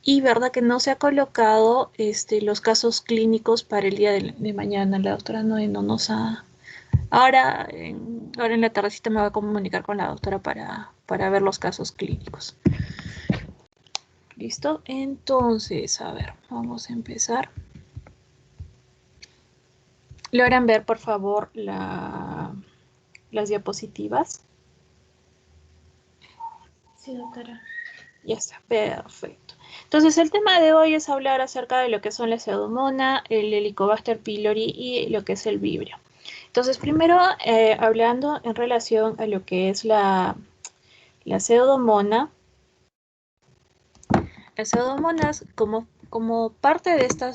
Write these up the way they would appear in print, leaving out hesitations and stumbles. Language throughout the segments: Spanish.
Y verdad que no se ha colocado los casos clínicos para el día de mañana. La doctora no nos ha... ahora en la tardecita me voy a comunicar con la doctora para ver los casos clínicos. ¿Listo? Entonces, a ver, vamos a empezar. ¿Logran ver, por favor, las diapositivas? Sí, doctora. Ya está, perfecto. Entonces, el tema de hoy es hablar acerca de lo que son la pseudomonas, el Helicobacter pylori y lo que es el vibrio. Entonces, primero, hablando en relación a lo que es la pseudomonas. Las pseudomonas, como parte de esta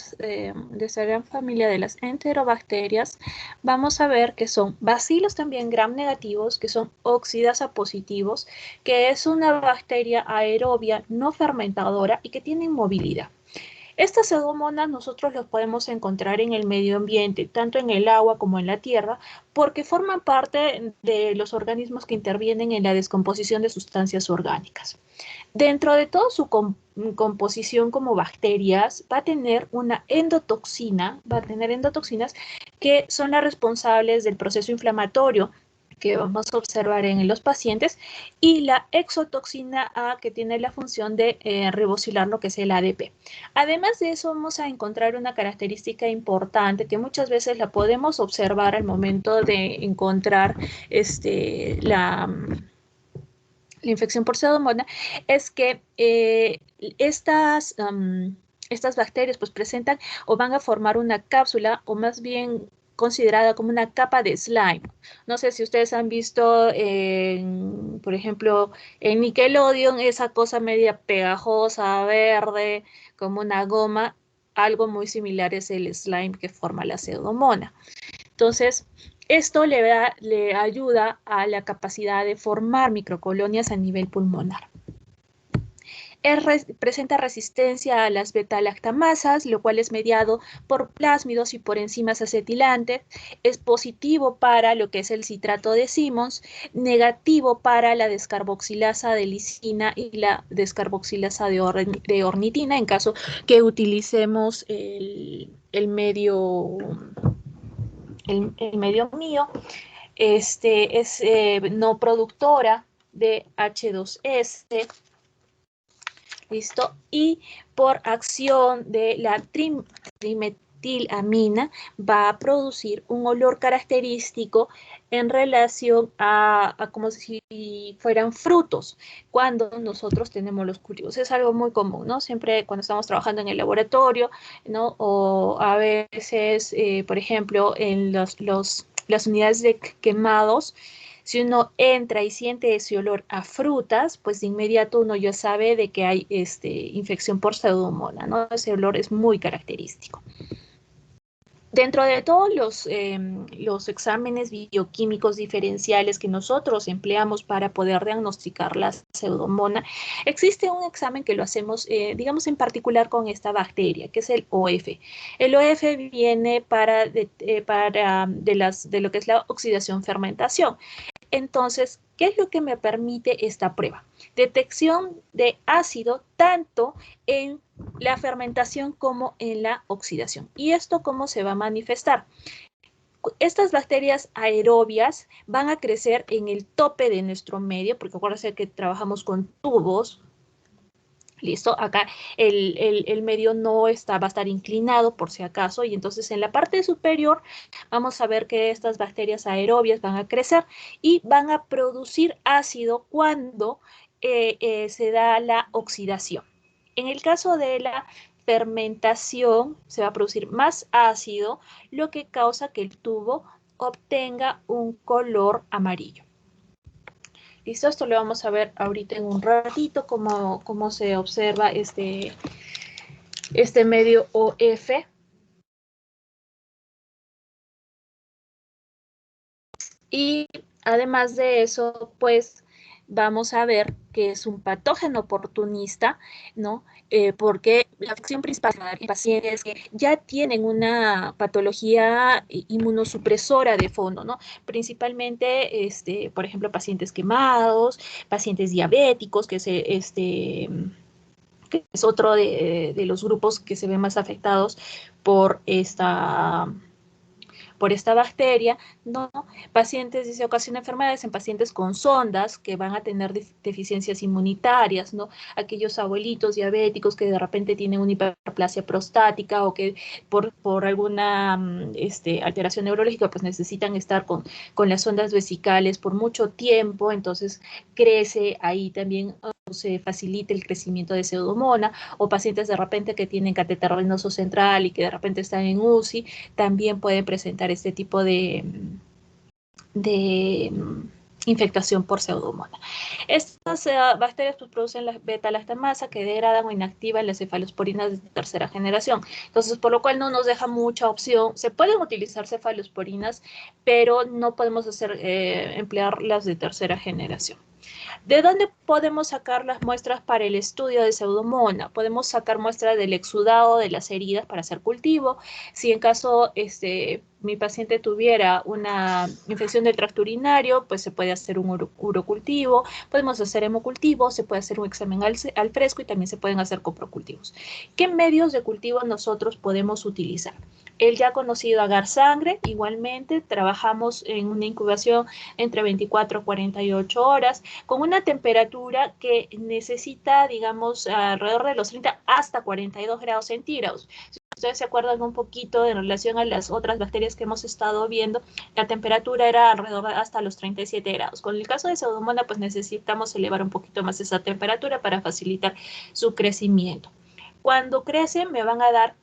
gran familia de las enterobacterias, vamos a ver que son bacilos también gram negativos, que son oxidasa positivos, que es una bacteria aerobia no fermentadora y que tienen movilidad. Estas pseudomonas nosotros los podemos encontrar en el medio ambiente, tanto en el agua como en la tierra, porque forman parte de los organismos que intervienen en la descomposición de sustancias orgánicas. Dentro de toda su composición como bacterias, va a tener una endotoxina, va a tener endotoxinas que son las responsables del proceso inflamatorio que vamos a observar en los pacientes, y la exotoxina A, que tiene la función de ribosilar lo que es el ADP. Además de eso, vamos a encontrar una característica importante que muchas veces la podemos observar al momento de encontrar la infección por pseudomonas, es que estas bacterias pues presentan o van a formar una cápsula, o más bien considerada como una capa de slime. No sé si ustedes han visto, por ejemplo, en Nickelodeon, esa cosa media pegajosa, verde, como una goma. Algo muy similar es el slime que forma la pseudomona. Entonces, esto le ayuda a la capacidad de formar microcolonias a nivel pulmonar. Presenta resistencia a las beta-lactamasas, lo cual es mediado por plásmidos y por enzimas acetilantes. Es positivo para lo que es el citrato de Simmons, negativo para la descarboxilasa de lisina y la descarboxilasa de ornitina, en caso que utilicemos el medio mío. Es no productora de H2S, ¿listo? Y por acción de la trimetilamina va a producir un olor característico en relación a como si fueran frutos cuando nosotros tenemos los cultivos. Es algo muy común, ¿no? Siempre cuando estamos trabajando en el laboratorio, ¿no? O a veces, por ejemplo, en las unidades de quemados, si uno entra y siente ese olor a frutas, pues de inmediato uno ya sabe de que hay infección por pseudomonas, ¿no? Ese olor es muy característico. Dentro de todos los exámenes bioquímicos diferenciales que nosotros empleamos para poder diagnosticar la pseudomonas, existe un examen que lo hacemos, digamos, en particular con esta bacteria, que es el OF. El OF viene de lo que es la oxidación-fermentación. Entonces, ¿qué es lo que me permite esta prueba? Detección de ácido tanto en la fermentación como en la oxidación. ¿Y esto cómo se va a manifestar? Estas bacterias aerobias van a crecer en el tope de nuestro medio, porque acuérdense que trabajamos con tubos. ¿Listo? Acá el medio no va a estar inclinado por si acaso, y entonces en la parte superior vamos a ver que estas bacterias aerobias van a crecer y van a producir ácido cuando se da la oxidación. En el caso de la fermentación se va a producir más ácido, lo que causa que el tubo obtenga un color amarillo. ¿Listo? Esto lo vamos a ver ahorita en un ratito, cómo se observa este medio OF. Y además de eso, pues vamos a ver que es un patógeno oportunista, ¿no? Porque la afección principal en pacientes que ya tienen una patología inmunosupresora de fondo, ¿no? Principalmente, por ejemplo, pacientes quemados, pacientes diabéticos que es otro de los grupos que se ven más afectados por esta bacteria, ¿no? Pacientes, dice, ocasiona enfermedades en pacientes con sondas que van a tener deficiencias inmunitarias, ¿no? Aquellos abuelitos diabéticos que de repente tienen una hiperplasia prostática o que por alguna alteración neurológica pues necesitan estar con las sondas vesicales por mucho tiempo, entonces crece ahí también, se facilita el crecimiento de Pseudomonas, o pacientes de repente que tienen catéter venoso central y que de repente están en UCI, también pueden presentar este tipo de infectación por Pseudomonas. Estas bacterias pues, producen la beta-lactamasa que degradan o inactivan las cefalosporinas de tercera generación. Entonces, por lo cual no nos deja mucha opción. Se pueden utilizar cefalosporinas, pero no podemos emplear las de tercera generación. ¿De dónde podemos sacar las muestras para el estudio de Pseudomonas? Podemos sacar muestras del exudado de las heridas para hacer cultivo. Si en caso mi paciente tuviera una infección del tracto urinario, pues se puede hacer un urocultivo, podemos hacer hemocultivo, se puede hacer un examen al fresco y también se pueden hacer coprocultivos. ¿Qué medios de cultivo nosotros podemos utilizar? El ya conocido agar sangre, igualmente trabajamos en una incubación entre 24 a 48 horas con una temperatura que necesita, digamos, alrededor de los 30 hasta 42 grados centígrados. Si ustedes se acuerdan un poquito en relación a las otras bacterias que hemos estado viendo, la temperatura era alrededor hasta los 37 grados. Con el caso de Pseudomonas, pues necesitamos elevar un poquito más esa temperatura para facilitar su crecimiento. Cuando crecen me van a dar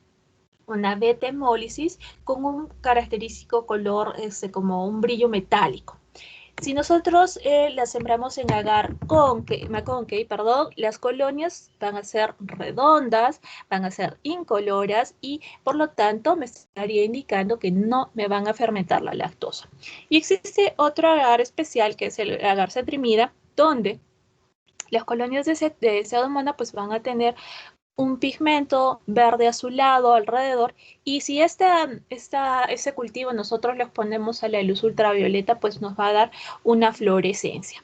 una beta hemólisis con un característico color como un brillo metálico. Si nosotros las sembramos en agar McConkey, las colonias van a ser redondas, van a ser incoloras y por lo tanto me estaría indicando que no me van a fermentar la lactosa. Y existe otro agar especial que es el agar cetrimida, donde las colonias de Pseudomonas pues van a tener un pigmento verde azulado alrededor, y si ese cultivo nosotros lo exponemos a la luz ultravioleta, pues nos va a dar una fluorescencia.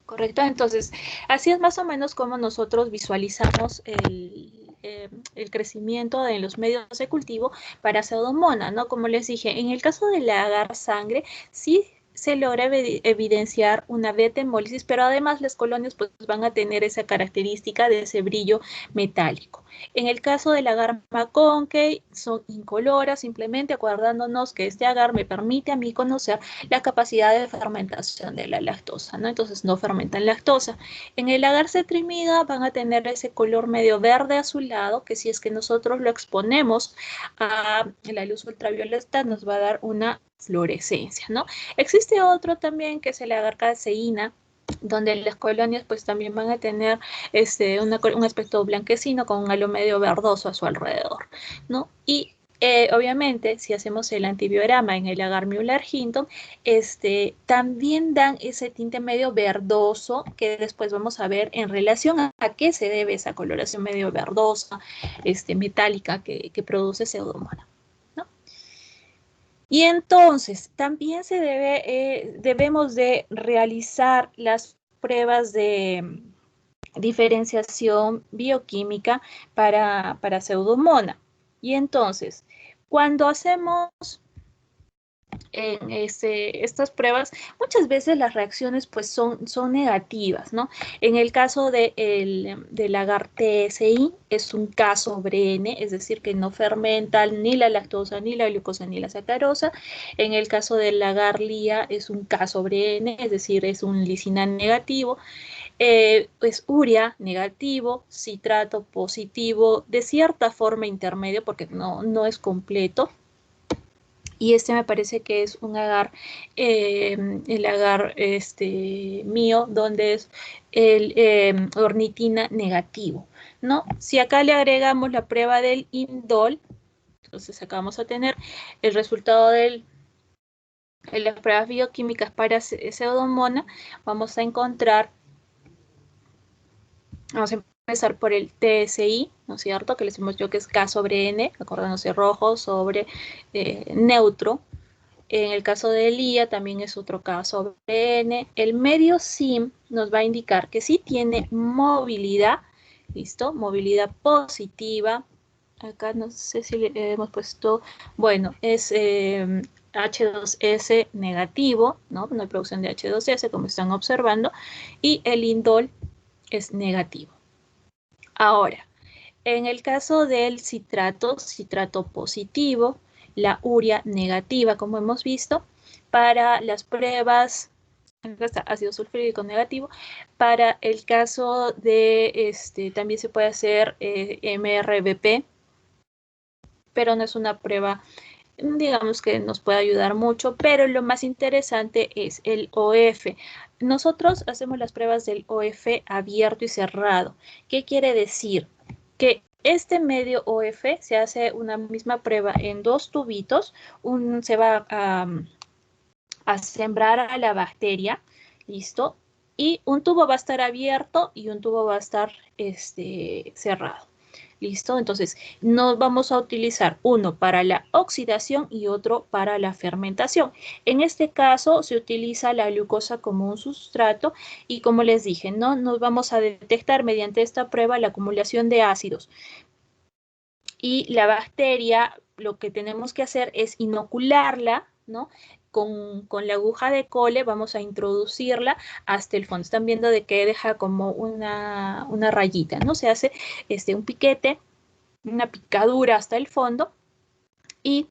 ¿Correcto? Entonces, así es más o menos como nosotros visualizamos el crecimiento de los medios de cultivo para Pseudomonas, ¿no? Como les dije, en el caso del agar sangre, sí se logra evidenciar una beta hemólisis, pero además las colonias pues, van a tener esa característica de ese brillo metálico. En el caso del agar McConkey, son incoloras, simplemente acordándonos que este agar me permite a mí conocer la capacidad de fermentación de la lactosa, ¿no? Entonces no fermentan lactosa. En el agar cetrimida van a tener ese color medio verde azulado, que si es que nosotros lo exponemos a la luz ultravioleta nos va a dar una fluorescencia, ¿no? Existe otro también que es el agar caseína, donde las colonias pues también van a tener un aspecto blanquecino con un halo medio verdoso a su alrededor, ¿no? Y obviamente, si hacemos el antibiograma en el agar Müller-Hinton, también dan ese tinte medio verdoso que después vamos a ver en relación a qué se debe esa coloración medio verdosa, metálica que produce Pseudomonas. Y entonces, también debemos de realizar las pruebas de diferenciación bioquímica para Pseudomonas. Y entonces, cuando hacemos estas pruebas, muchas veces las reacciones pues son negativas, ¿no? En el caso del agar TSI es un K sobre N, es decir, que no fermenta ni la lactosa, ni la glucosa, ni la sacarosa. En el caso del agar LIA es un K sobre N, es decir, es un lisinán negativo. Es urea negativo, citrato positivo, de cierta forma intermedio, porque no es completo. Y me parece que es un agar, el agar mío, donde es el ornitina negativo, ¿no? Si acá le agregamos la prueba del indol, entonces acá vamos a tener el resultado de las pruebas bioquímicas para Pseudomonas. Vamos a encontrar, vamos a empezar por el TSI, ¿no es cierto? Que le decimos yo que es K sobre N, acordándose rojo sobre neutro. En el caso de LIA también es otro K sobre N. El medio SIM nos va a indicar que sí tiene movilidad ¿listo? Movilidad positiva. Acá no sé si le hemos puesto, bueno, es H2S negativo, ¿no? No hay producción de H2S, como están observando, y el indol es negativo. Ahora, en el caso del citrato, citrato positivo, la urea negativa, como hemos visto, para las pruebas, acá está ácido sulfúrico negativo, para el caso de, también se puede hacer MRBP, pero no es una prueba, digamos que nos puede ayudar mucho, pero lo más interesante es el OF. Nosotros hacemos las pruebas del OF abierto y cerrado. ¿Qué quiere decir? Que este medio OF se hace una misma prueba en dos tubitos, se va a sembrar a la bacteria, ¿listo? Y un tubo va a estar abierto y un tubo va a estar cerrado. ¿Listo? Entonces, nos vamos a utilizar uno para la oxidación y otro para la fermentación. En este caso, se utiliza la glucosa como un sustrato y como les dije, ¿no? Nos vamos a detectar mediante esta prueba la acumulación de ácidos. Y la bacteria, lo que tenemos que hacer es inocularla, ¿no? Con la aguja de cole vamos a introducirla hasta el fondo. Están viendo de que deja como una rayita, ¿no? Se hace un piquete, una picadura hasta el fondo, y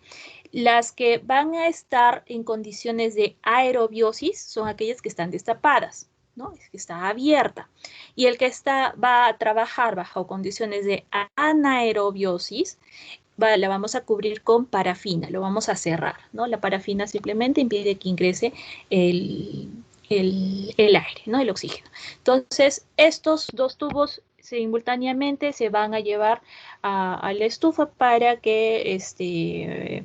las que van a estar en condiciones de aerobiosis son aquellas que están destapadas, ¿no? Es que está abierta. Y el que va a trabajar bajo condiciones de anaerobiosis, la vamos a cubrir con parafina, lo vamos a cerrar, ¿no? La parafina simplemente impide que ingrese el aire, ¿no? El oxígeno. Entonces, estos dos tubos simultáneamente se van a llevar a la estufa para que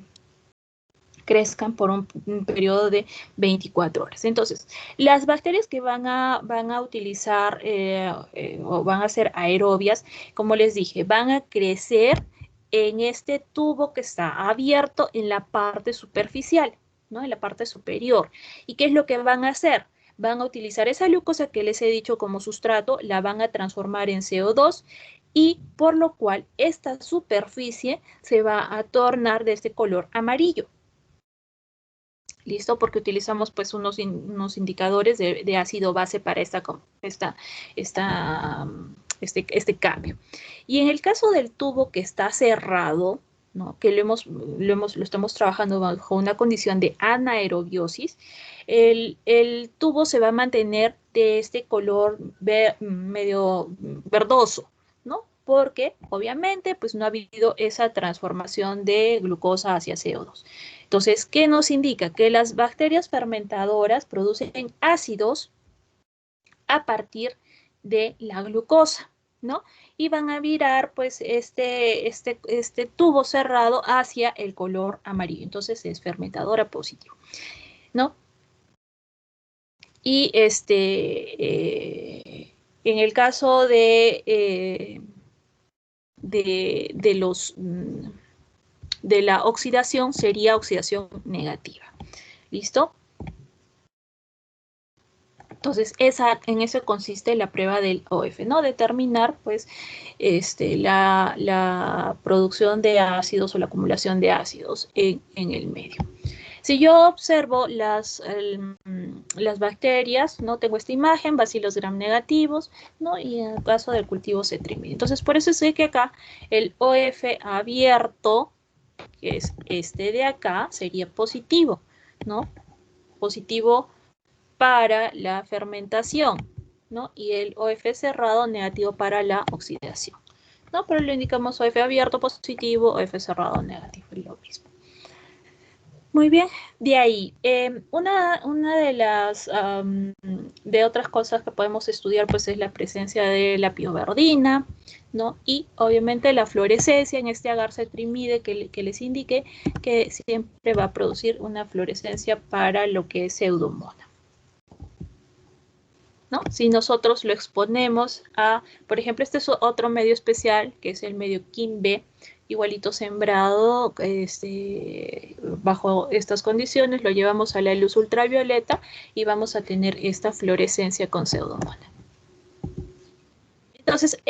crezcan por un periodo de 24 horas. Entonces, las bacterias que van a utilizar o van a ser aerobias, como les dije, van a crecer en este tubo que está abierto en la parte superficial, ¿no? En la parte superior. ¿Y qué es lo que van a hacer? Van a utilizar esa glucosa que les he dicho como sustrato, la van a transformar en CO2 y por lo cual esta superficie se va a tornar de este color amarillo. ¿Listo? Porque utilizamos pues unos indicadores de ácido base para este cambio. Y en el caso del tubo que está cerrado, ¿no? Que lo estamos trabajando bajo una condición de anaerobiosis, el tubo se va a mantener de este color medio verdoso, ¿no? Porque obviamente pues no ha habido esa transformación de glucosa hacia CO2. Entonces, ¿qué nos indica? Que las bacterias fermentadoras producen ácidos a partir de la glucosa, ¿no? Y van a virar, pues, este tubo cerrado hacia el color amarillo. Entonces, es fermentadora positivo, ¿no? Y en el caso de la oxidación, sería oxidación negativa. ¿Listo? Entonces, en eso consiste la prueba del OF, ¿no? Determinar, pues, la producción de ácidos o la acumulación de ácidos en el medio. Si yo observo las bacterias, ¿no? Tengo esta imagen, bacilos gram negativos, ¿no? Y en el caso del cultivo Cetrimid. Entonces, por eso sé que acá el OF abierto, que es este de acá, sería positivo, ¿no? Positivo para la fermentación, ¿no? Y el OF cerrado negativo para la oxidación, ¿no? Pero le indicamos OF abierto positivo, OF cerrado negativo, es lo mismo. Muy bien, de ahí, una de las de otras cosas que podemos estudiar pues es la presencia de la pioverdina, ¿no? Y obviamente la fluorescencia en este agar cetrimide que les indiqué que siempre va a producir una fluorescencia para lo que es pseudomonas, ¿no? Si nosotros lo exponemos a, por ejemplo, este es otro medio especial, que es el medio KIM-B, igualito sembrado, bajo estas condiciones, lo llevamos a la luz ultravioleta y vamos a tener esta fluorescencia con pseudomonas. Entonces,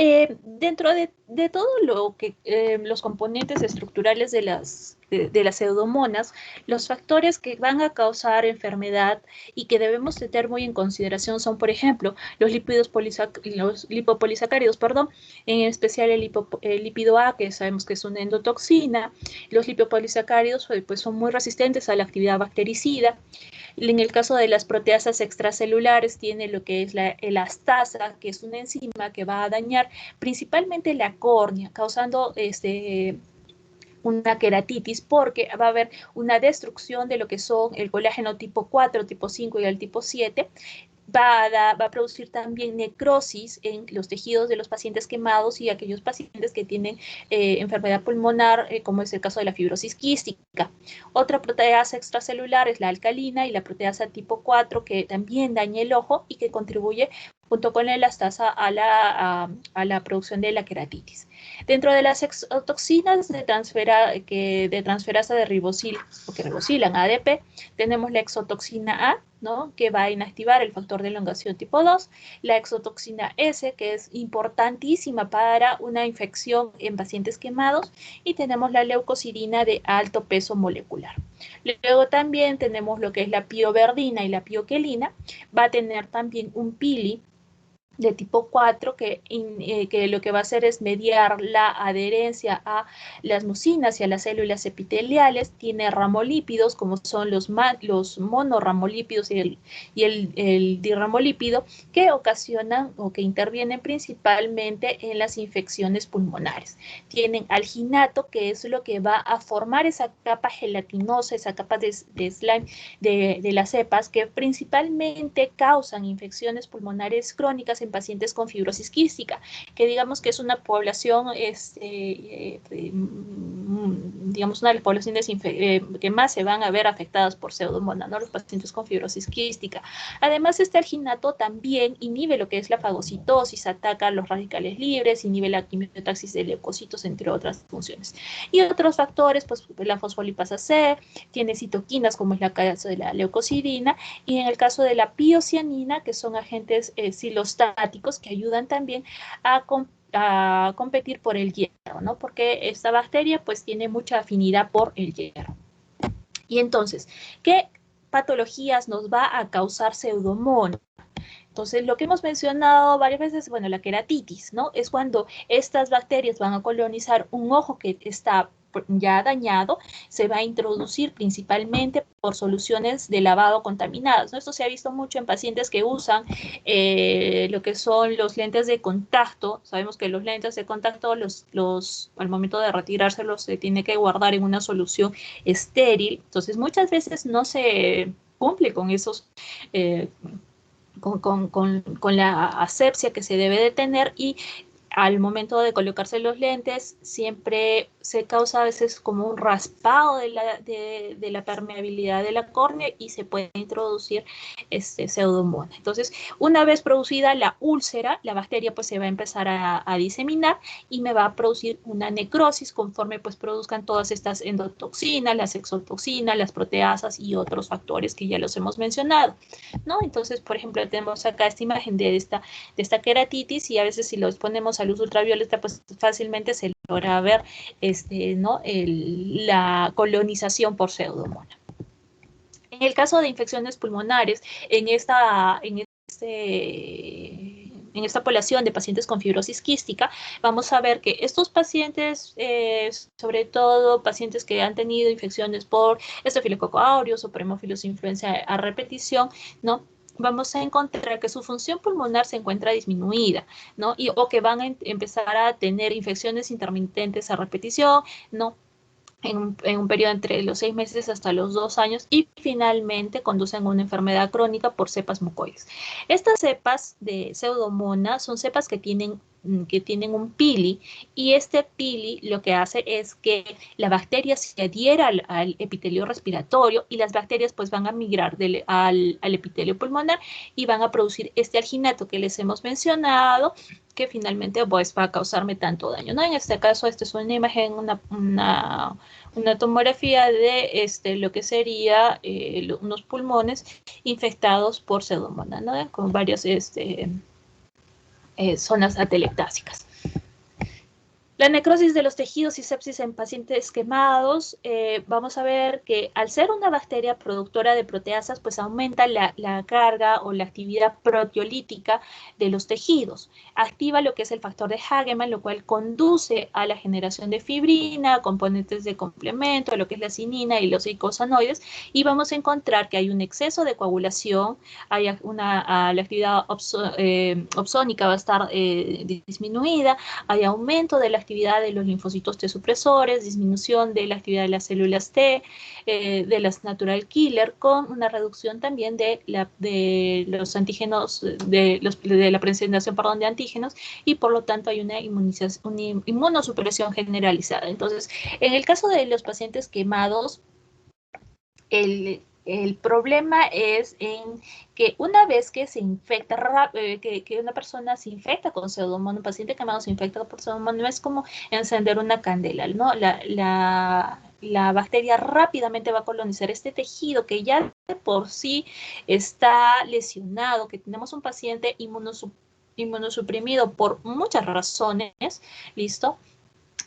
dentro de todo lo que los componentes estructurales de las pseudomonas, los factores que van a causar enfermedad y que debemos tener muy en consideración son, por ejemplo, los lipopolisacáridos, perdón, en especial el lípido A, que sabemos que es una endotoxina. Los lipopolisacáridos pues, son muy resistentes a la actividad bactericida. En el caso de las proteasas extracelulares tiene lo que es la elastasa, que es una enzima que va a dañar principalmente la córnea, causando una queratitis, porque va a haber una destrucción de lo que son el colágeno tipo 4, tipo 5 y el tipo 7. Va a producir también necrosis en los tejidos de los pacientes quemados y aquellos pacientes que tienen enfermedad pulmonar, como es el caso de la fibrosis quística. Otra proteasa extracelular es la alcalina y la proteasa tipo 4, que también daña el ojo y que contribuye junto con la elastasa a la producción de la queratitis. Dentro de las exotoxinas de transferasa de ribosil, o que ribosilan ADP, tenemos la exotoxina A, ¿no?, que va a inactivar el factor de elongación tipo 2, la exotoxina S, que es importantísima para una infección en pacientes quemados, y tenemos la leucocidina de alto peso molecular. Luego también tenemos lo que es la pioverdina y la pioquelina. Va a tener también un pili de tipo 4 que lo que va a hacer es mediar la adherencia a las mucinas y a las células epiteliales. Tiene ramolípidos como son los monorramolípidos y el dirramolípido, que ocasionan o que intervienen principalmente en las infecciones pulmonares. Tienen alginato, que es lo que va a formar esa capa gelatinosa, esa capa de slime de las cepas, que principalmente causan infecciones pulmonares crónicas en pacientes con fibrosis quística, que digamos que es una población, digamos, una de las poblaciones que más se van a ver afectadas por pseudomonas, ¿no?, los pacientes con fibrosis quística. Además, este alginato también inhibe lo que es la fagocitosis, ataca los radicales libres, inhibe la quimiotaxis de leucocitos, entre otras funciones. Y otros factores, pues la fosfolipasa C, tiene citoquinas, como es el caso de la leucocidina, y en el caso de la piocianina, que son agentes silostáticos que ayudan también a competir por el hierro, ¿no?, porque esta bacteria pues tiene mucha afinidad por el hierro. Y entonces, ¿qué patologías nos va a causar pseudomonas? Entonces, lo que hemos mencionado varias veces, bueno, la queratitis, ¿no?, es cuando estas bacterias van a colonizar un ojo que está ya dañado. Se va a introducir principalmente por soluciones de lavado contaminadas, ¿no? Esto se ha visto mucho en pacientes que usan lo que son los lentes de contacto. Sabemos que los lentes de contacto, al momento de retirárselos, se tiene que guardar en una solución estéril. Entonces, muchas veces no se cumple con esos con la asepsia que se debe de tener, y al momento de colocarse los lentes siempre se causa a veces como un raspado de la permeabilidad de la córnea y se puede introducir pseudomonas. Entonces, una vez producida la úlcera, la bacteria pues se va a empezar a diseminar y me va a producir una necrosis conforme pues produzcan todas estas endotoxinas, las exotoxinas, las proteasas y otros factores que ya los hemos mencionado, ¿no? Entonces, por ejemplo, tenemos acá esta imagen de esta queratitis, y a veces si los ponemos a luz ultravioleta, pues fácilmente se logra ver ¿no?, la colonización por pseudomonas. En el caso de infecciones pulmonares, en esta población de pacientes con fibrosis quística, vamos a ver que estos pacientes, sobre todo pacientes que han tenido infecciones por Staphylococcus aureus o por Haemophilus influenza a repetición, ¿no?, vamos a encontrar que su función pulmonar se encuentra disminuida, ¿no?, o que van a empezar a tener infecciones intermitentes a repetición, ¿no?, en un periodo entre los 6 meses hasta los 2 años, y finalmente conducen a una enfermedad crónica por cepas mucoides. Estas cepas de pseudomonas son cepas que tienen un pili, y este pili lo que hace es que la bacteria se adhiera al epitelio respiratorio, y las bacterias pues van a migrar al epitelio pulmonar y van a producir este alginato que les hemos mencionado, que finalmente pues va a causarme tanto daño, ¿no? En este caso, esta es una imagen, una tomografía de lo que sería unos pulmones infectados por pseudomonas, ¿no?, con varios zonas atelectásicas. La necrosis de los tejidos y sepsis en pacientes quemados, vamos a ver que al ser una bacteria productora de proteasas, pues aumenta la carga o la actividad proteolítica de los tejidos. Activa lo que es el factor de Hagemann, lo cual conduce a la generación de fibrina, componentes de complemento, lo que es la cinina y los eicosanoides, y vamos a encontrar que hay un exceso de coagulación, hay la actividad opsónica va a estar disminuida, hay aumento de la actividad de los linfocitos T supresores, disminución de la actividad de las células T, de las natural killer, con una reducción también de los antígenos, de la presentación, perdón, de antígenos, y por lo tanto hay una inmunosupresión generalizada. Entonces, en el caso de los pacientes quemados, el problema es en que una vez que se infecta, que una persona se infecta con pseudomonas, un paciente quemado se infecta por pseudomonas, no es como encender una candela, ¿no? La bacteria rápidamente va a colonizar este tejido que ya de por sí está lesionado, que tenemos un paciente inmunosuprimido por muchas razones, ¿listo?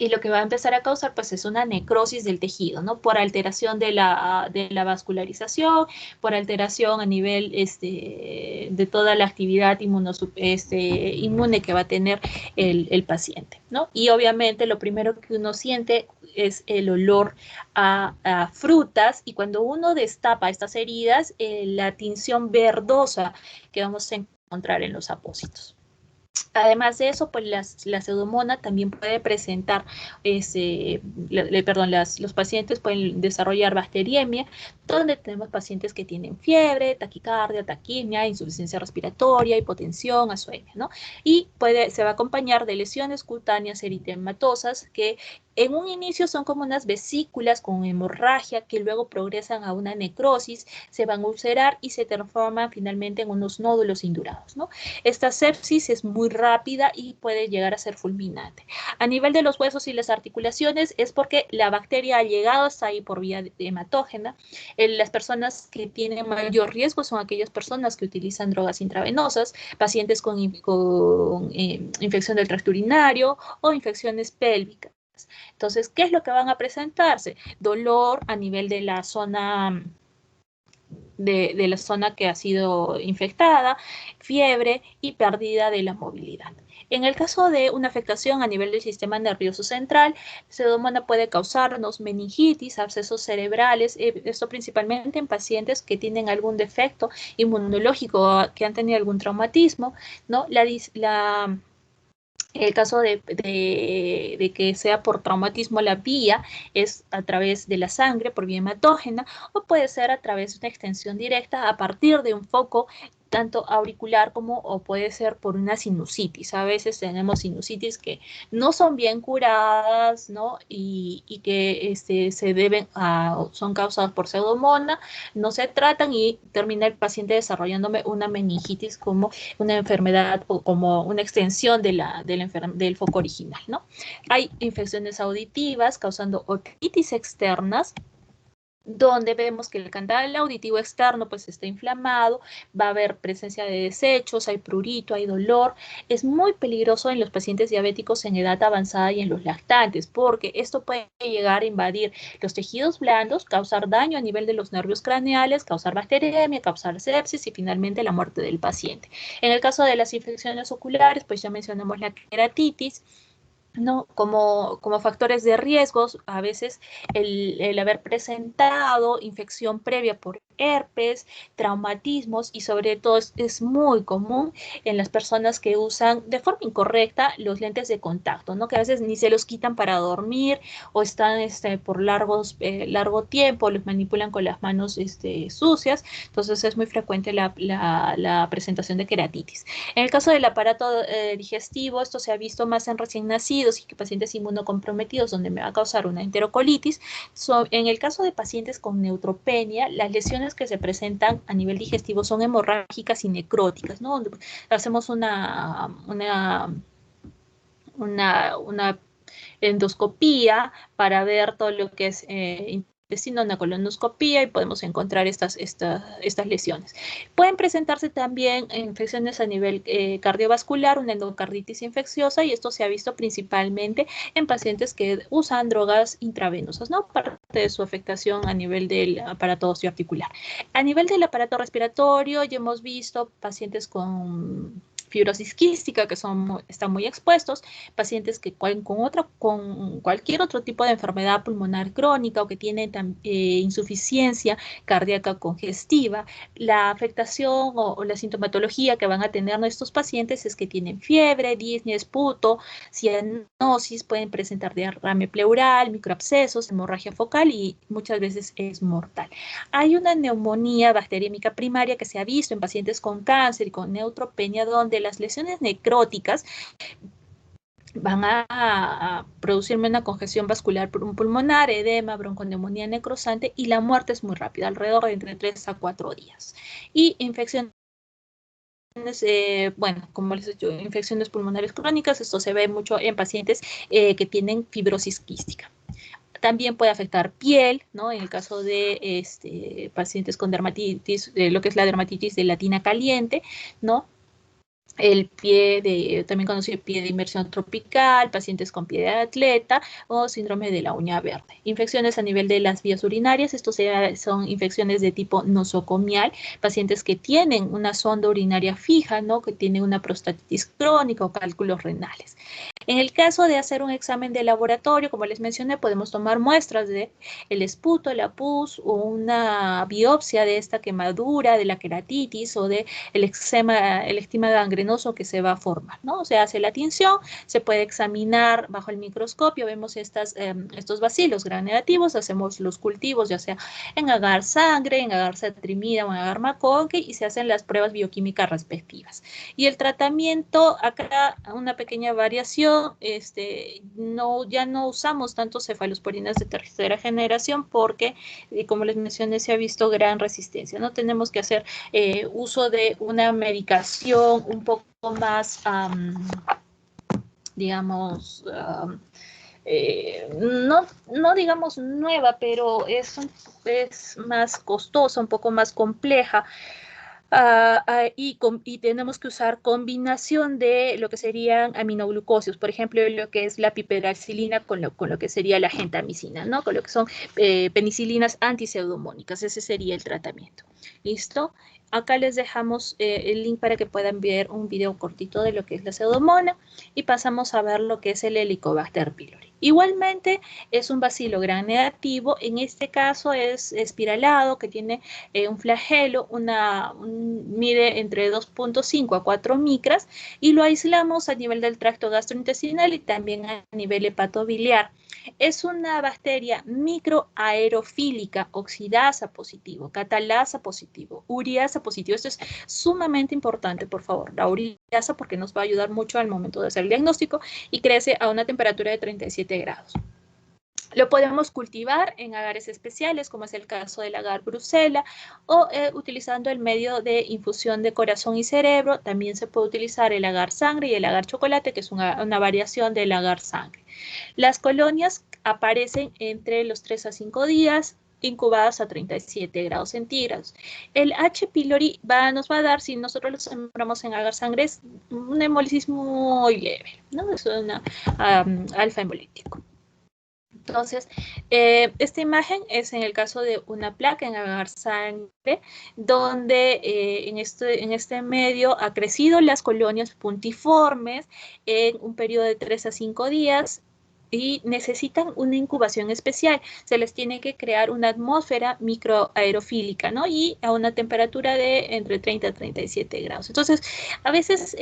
Y lo que va a empezar a causar pues es una necrosis del tejido, ¿no? Por alteración de la vascularización, por alteración a nivel de toda la actividad inmune que va a tener el paciente, ¿no? Y obviamente lo primero que uno siente es el olor a frutas, y cuando uno destapa estas heridas, la tinción verdosa que vamos a encontrar en los apósitos. Además de eso, pues la pseudomonas también puede presentar, los pacientes pueden desarrollar bacteriemia, donde tenemos pacientes que tienen fiebre, taquicardia, taquimia, insuficiencia respiratoria, hipotensión, asuemia, ¿no? Y se va a acompañar de lesiones cutáneas eritematosas que en un inicio son como unas vesículas con hemorragia que luego progresan a una necrosis, se van a ulcerar y se transforman finalmente en unos nódulos indurados, ¿no? Esta sepsis es muy rápida y puede llegar a ser fulminante. A nivel de los huesos y las articulaciones es porque la bacteria ha llegado hasta ahí por vía hematógena. Las personas que tienen mayor riesgo son aquellas personas que utilizan drogas intravenosas, pacientes con infección del tracto urinario o infecciones pélvicas. Entonces, ¿qué es lo que van a presentarse? Dolor a nivel de la zona la zona que ha sido infectada, fiebre y pérdida de la movilidad. En el caso de una afectación a nivel del sistema nervioso central, pseudomonas puede causarnos meningitis, abscesos cerebrales, esto principalmente en pacientes que tienen algún defecto inmunológico, que han tenido algún traumatismo, ¿no? El caso de que sea por traumatismo, la vía es a través de la sangre, por vía hematógena, o puede ser a través de una extensión directa a partir de un foco tanto auricular o puede ser por una sinusitis. A veces tenemos sinusitis que no son bien curadas, ¿no? Y que son causadas por pseudomonas, no se tratan y termina el paciente desarrollándome una meningitis como una enfermedad o como una extensión del foco original, ¿no? Hay infecciones auditivas causando otitis externas, donde vemos que el canal auditivo externo pues está inflamado, va a haber presencia de desechos, hay prurito, hay dolor. Es muy peligroso en los pacientes diabéticos en edad avanzada y en los lactantes, porque esto puede llegar a invadir los tejidos blandos, causar daño a nivel de los nervios craneales, causar bacteriemia, causar sepsis y finalmente la muerte del paciente. En el caso de las infecciones oculares, pues ya mencionamos la queratitis, ¿no? Como factores de riesgos, a veces el haber presentado infección previa por herpes, traumatismos, y sobre todo es muy común en las personas que usan de forma incorrecta los lentes de contacto, ¿no? Que a veces ni se los quitan para dormir o están por largo tiempo, los manipulan con las manos sucias, entonces es muy frecuente la presentación de queratitis. En el caso del aparato digestivo, esto se ha visto más en recién nacidos y que pacientes inmunocomprometidos, donde me va a causar una enterocolitis. En el caso de pacientes con neutropenia, las lesiones que se presentan a nivel digestivo son hemorrágicas y necróticas, ¿no? Donde hacemos una endoscopía para ver todo lo que es intestino, una colonoscopía y podemos encontrar estas lesiones. Pueden presentarse también infecciones a nivel cardiovascular, una endocarditis infecciosa, y esto se ha visto principalmente en pacientes que usan drogas intravenosas, ¿no? Parte de su afectación a nivel del aparato osteoarticular. A nivel del aparato respiratorio, ya hemos visto pacientes con fibrosis quística que están muy expuestos, pacientes que con cualquier otro tipo de enfermedad pulmonar crónica o que tienen insuficiencia cardíaca congestiva. La afectación o la sintomatología que van a tener nuestros pacientes es que tienen fiebre, disnea, esputo, cianosis, pueden presentar derrame pleural, microabscesos, hemorragia focal y muchas veces es mortal. Hay una neumonía bacteriémica primaria que se ha visto en pacientes con cáncer y con neutropenia, donde las lesiones necróticas van a producirme una congestión vascular pulmonar, edema, bronconeumonía necrosante, y la muerte es muy rápida, alrededor de entre 3 a 4 días. Y infecciones, bueno, como les he dicho, infecciones pulmonares crónicas, esto se ve mucho en pacientes que tienen fibrosis quística. También puede afectar piel, ¿no? En el caso de pacientes con dermatitis, lo que es la dermatitis de la tina caliente, ¿no? El también conocido pie de inmersión tropical, pacientes con pie de atleta o síndrome de la uña verde. Infecciones a nivel de las vías urinarias, son infecciones de tipo nosocomial, pacientes que tienen una sonda urinaria fija, ¿no? Que tienen una prostatitis crónica o cálculos renales. En el caso de hacer un examen de laboratorio, como les mencioné, podemos tomar muestras del esputo, la pus o una biopsia de esta quemadura, de la queratitis o del eczema gangrenoso que se va a formar, ¿no? Se hace la tinción, se puede examinar bajo el microscopio, vemos estos bacilos gram negativos, hacemos los cultivos, ya sea en agar sangre, en agar cetrimida o en agar McConkey, y se hacen las pruebas bioquímicas respectivas. Y el tratamiento, acá una pequeña variación, ya no usamos tanto cefalosporinas de tercera generación porque, como les mencioné, se ha visto gran resistencia. No tenemos que hacer uso de una medicación un poco más, digamos, no digamos nueva, pero es más costosa, un poco más compleja. Y tenemos que usar combinación de lo que serían aminoglucósidos, por ejemplo, lo que es la piperacilina con lo que sería la gentamicina, ¿no? Con lo que son penicilinas antiseudomónicas. Ese sería el tratamiento. ¿Listo? Acá les dejamos el link para que puedan ver un video cortito de lo que es la pseudomona y pasamos a ver lo que es el Helicobacter pylori. Igualmente es un bacilo gram negativo, en este caso es espiralado, que tiene un flagelo, mide entre 2.5 a 4 micras, y lo aislamos a nivel del tracto gastrointestinal y también a nivel hepatobiliar. Es una bacteria microaerofílica, oxidasa positivo, catalasa positivo, uriasa positivo. Esto es sumamente importante, por favor, la uriasa, porque nos va a ayudar mucho al momento de hacer el diagnóstico, y crece a una temperatura de 37 grados. Lo podemos cultivar en agares especiales, como es el caso del agar Brucella, o utilizando el medio de infusión de corazón y cerebro. También se puede utilizar el agar sangre y el agar chocolate, que es una variación del agar sangre. Las colonias aparecen entre los 3 a 5 días, incubadas a 37 grados centígrados. El H. pylori nos va a dar, si nosotros lo sembramos en agar sangre, es una hemólisis muy leve, ¿no? Es un alfa hemolítico. Entonces, esta imagen es en el caso de una placa en agar sangre, donde en este medio ha crecido las colonias puntiformes en un periodo de 3 a 5 días y necesitan una incubación especial. Se les tiene que crear una atmósfera microaerofílica, ¿no? Y a una temperatura de entre 30 a 37 grados. Entonces, a veces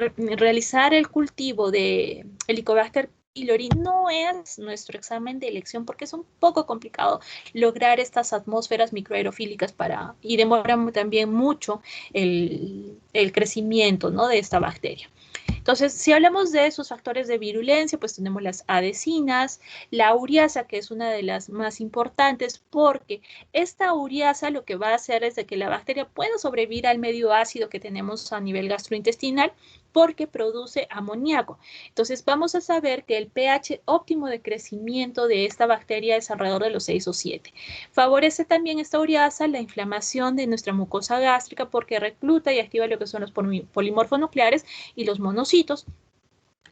realizar el cultivo de Helicobacter pylori no es nuestro examen de elección porque es un poco complicado lograr estas atmósferas microaerofílicas y demora también mucho el crecimiento, ¿no? De esta bacteria. Entonces, si hablamos de sus factores de virulencia, pues tenemos las adhesinas, la uriasa, que es una de las más importantes, porque esta uriasa lo que va a hacer es de que la bacteria pueda sobrevivir al medio ácido que tenemos a nivel gastrointestinal, porque produce amoníaco. Entonces vamos a saber que el pH óptimo de crecimiento de esta bacteria es alrededor de los 6 o 7. Favorece también esta ureasa la inflamación de nuestra mucosa gástrica porque recluta y activa lo que son los polimorfos nucleares y los monocitos,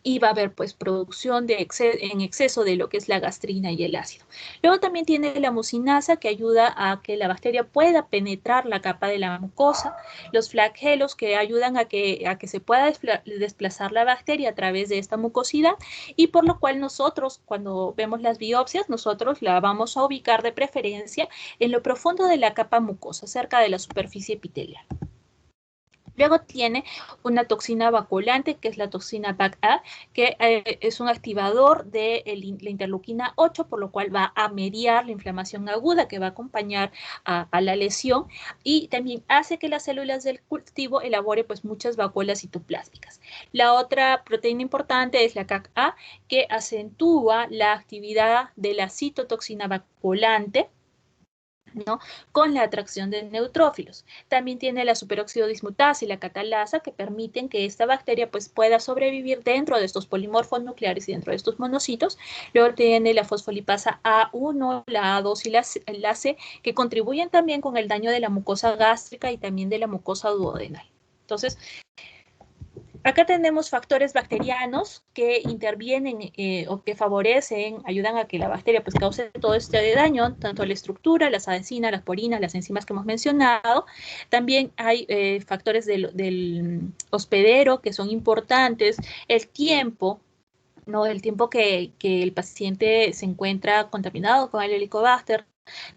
y va a haber pues producción en exceso de lo que es la gastrina y el ácido. Luego también tiene la mucinasa que ayuda a que la bacteria pueda penetrar la capa de la mucosa, los flagelos que ayudan a que se pueda desplazar la bacteria a través de esta mucosidad, y por lo cual nosotros cuando vemos las biopsias, nosotros la vamos a ubicar de preferencia en lo profundo de la capa mucosa, cerca de la superficie epitelial. Luego tiene una toxina vacuolante, que es la toxina BAC-A, que es un activador de la interleuquina 8, por lo cual va a mediar la inflamación aguda que va a acompañar a la lesión, y también hace que las células del cultivo elaboren pues, muchas vacuolas citoplásmicas. La otra proteína importante es la CAC-A, que acentúa la actividad de la citotoxina vacuolante, ¿no? Con la atracción de neutrófilos. También tiene la superóxido dismutasa y la catalasa que permiten que esta bacteria pues, pueda sobrevivir dentro de estos polimorfos nucleares y dentro de estos monocitos. Luego tiene la fosfolipasa A1, la A2 y la C, que contribuyen también con el daño de la mucosa gástrica y también de la mucosa duodenal. Entonces, acá tenemos factores bacterianos que intervienen o que favorecen, ayudan a que la bacteria pues, cause todo este daño, tanto a la estructura, las adhesinas, las porinas, las enzimas que hemos mencionado. También hay factores del hospedero que son importantes, el tiempo, ¿no? El tiempo que el paciente se encuentra contaminado con el Helicobacter,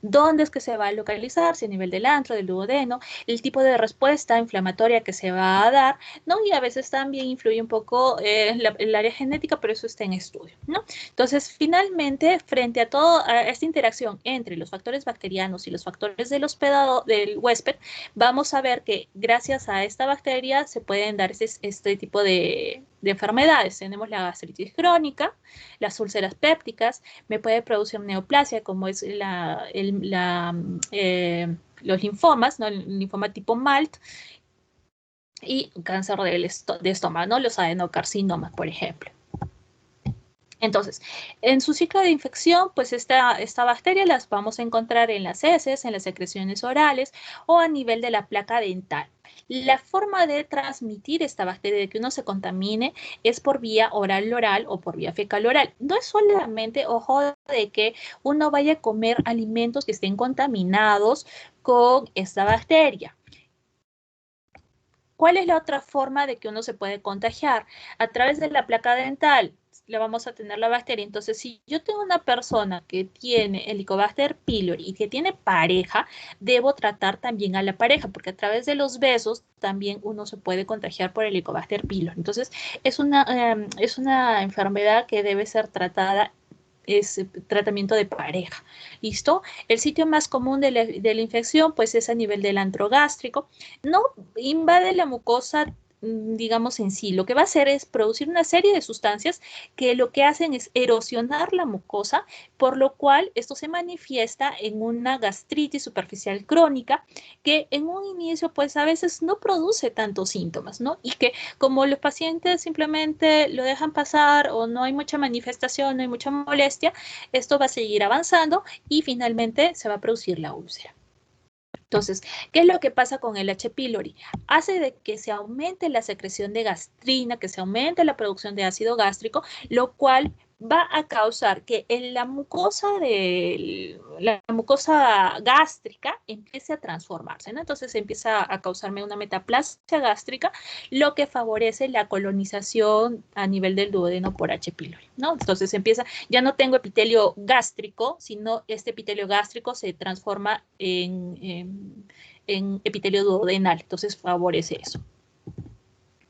dónde es que se va a localizar, si a nivel del antro, del duodeno, el tipo de respuesta inflamatoria que se va a dar, ¿no? Y a veces también influye un poco el área genética, pero eso está en estudio, ¿no? Entonces, finalmente, frente a toda esta interacción entre los factores bacterianos y los factores del hospedado, del huésped, vamos a ver que gracias a esta bacteria se pueden dar este tipo de enfermedades. Tenemos la gastritis crónica, las úlceras pépticas, me puede producir neoplasia, como es los linfomas, ¿no? El linfoma tipo MALT, y cáncer de estómago, ¿no? Los adenocarcinomas, por ejemplo. Entonces, en su ciclo de infección, pues esta bacteria las vamos a encontrar en las heces, en las secreciones orales o a nivel de la placa dental. La forma de transmitir esta bacteria, de que uno se contamine, es por vía oral-oral o por vía fecal-oral. No es solamente, ojo, de que uno vaya a comer alimentos que estén contaminados con esta bacteria. ¿Cuál es la otra forma de que uno se puede contagiar? A través de la placa dental le vamos a tener la bacteria. Entonces, si yo tengo una persona que tiene Helicobacter pylori y que tiene pareja, debo tratar también a la pareja, porque a través de los besos también uno se puede contagiar por Helicobacter pylori. Entonces, es una enfermedad que debe ser tratada, es tratamiento de pareja, ¿listo? El sitio más común de la infección, pues es a nivel del antro gástrico. No invade la mucosa, digamos en sí. Lo que va a hacer es producir una serie de sustancias que lo que hacen es erosionar la mucosa, por lo cual esto se manifiesta en una gastritis superficial crónica que en un inicio, pues a veces no produce tantos síntomas, ¿no? Y que como los pacientes simplemente lo dejan pasar o no hay mucha manifestación, no hay mucha molestia, esto va a seguir avanzando y finalmente se va a producir la úlcera. Entonces, ¿qué es lo que pasa con el H. pylori? Hace de que se aumente la secreción de gastrina, que se aumente la producción de ácido gástrico, lo cual va a causar que en la mucosa gástrica empiece a transformarse, ¿no? Entonces empieza a causarme una metaplasia gástrica, lo que favorece la colonización a nivel del duodeno por H. pylori, ¿no? Entonces ya no tengo epitelio gástrico, sino este epitelio gástrico se transforma en epitelio duodenal, entonces favorece eso.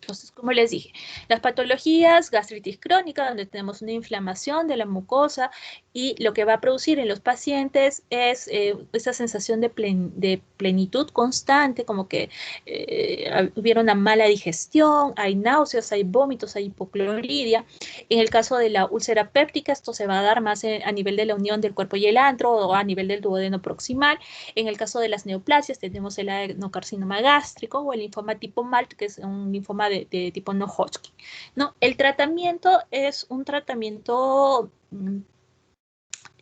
Entonces, como les dije, las patologías, gastritis crónica, donde tenemos una inflamación de la mucosa y lo que va a producir en los pacientes es esa sensación de plenitud constante, como que hubiera una mala digestión, hay náuseas, hay vómitos, hay hipoclorhidria. En el caso de la úlcera péptica, esto se va a dar más a nivel de la unión del cuerpo y el antro o a nivel del duodeno proximal. En el caso de las neoplasias, tenemos el adenocarcinoma gástrico o el linfoma tipo MALT, que es un linfoma de tipo no Hodgkin, ¿no? El tratamiento es un tratamiento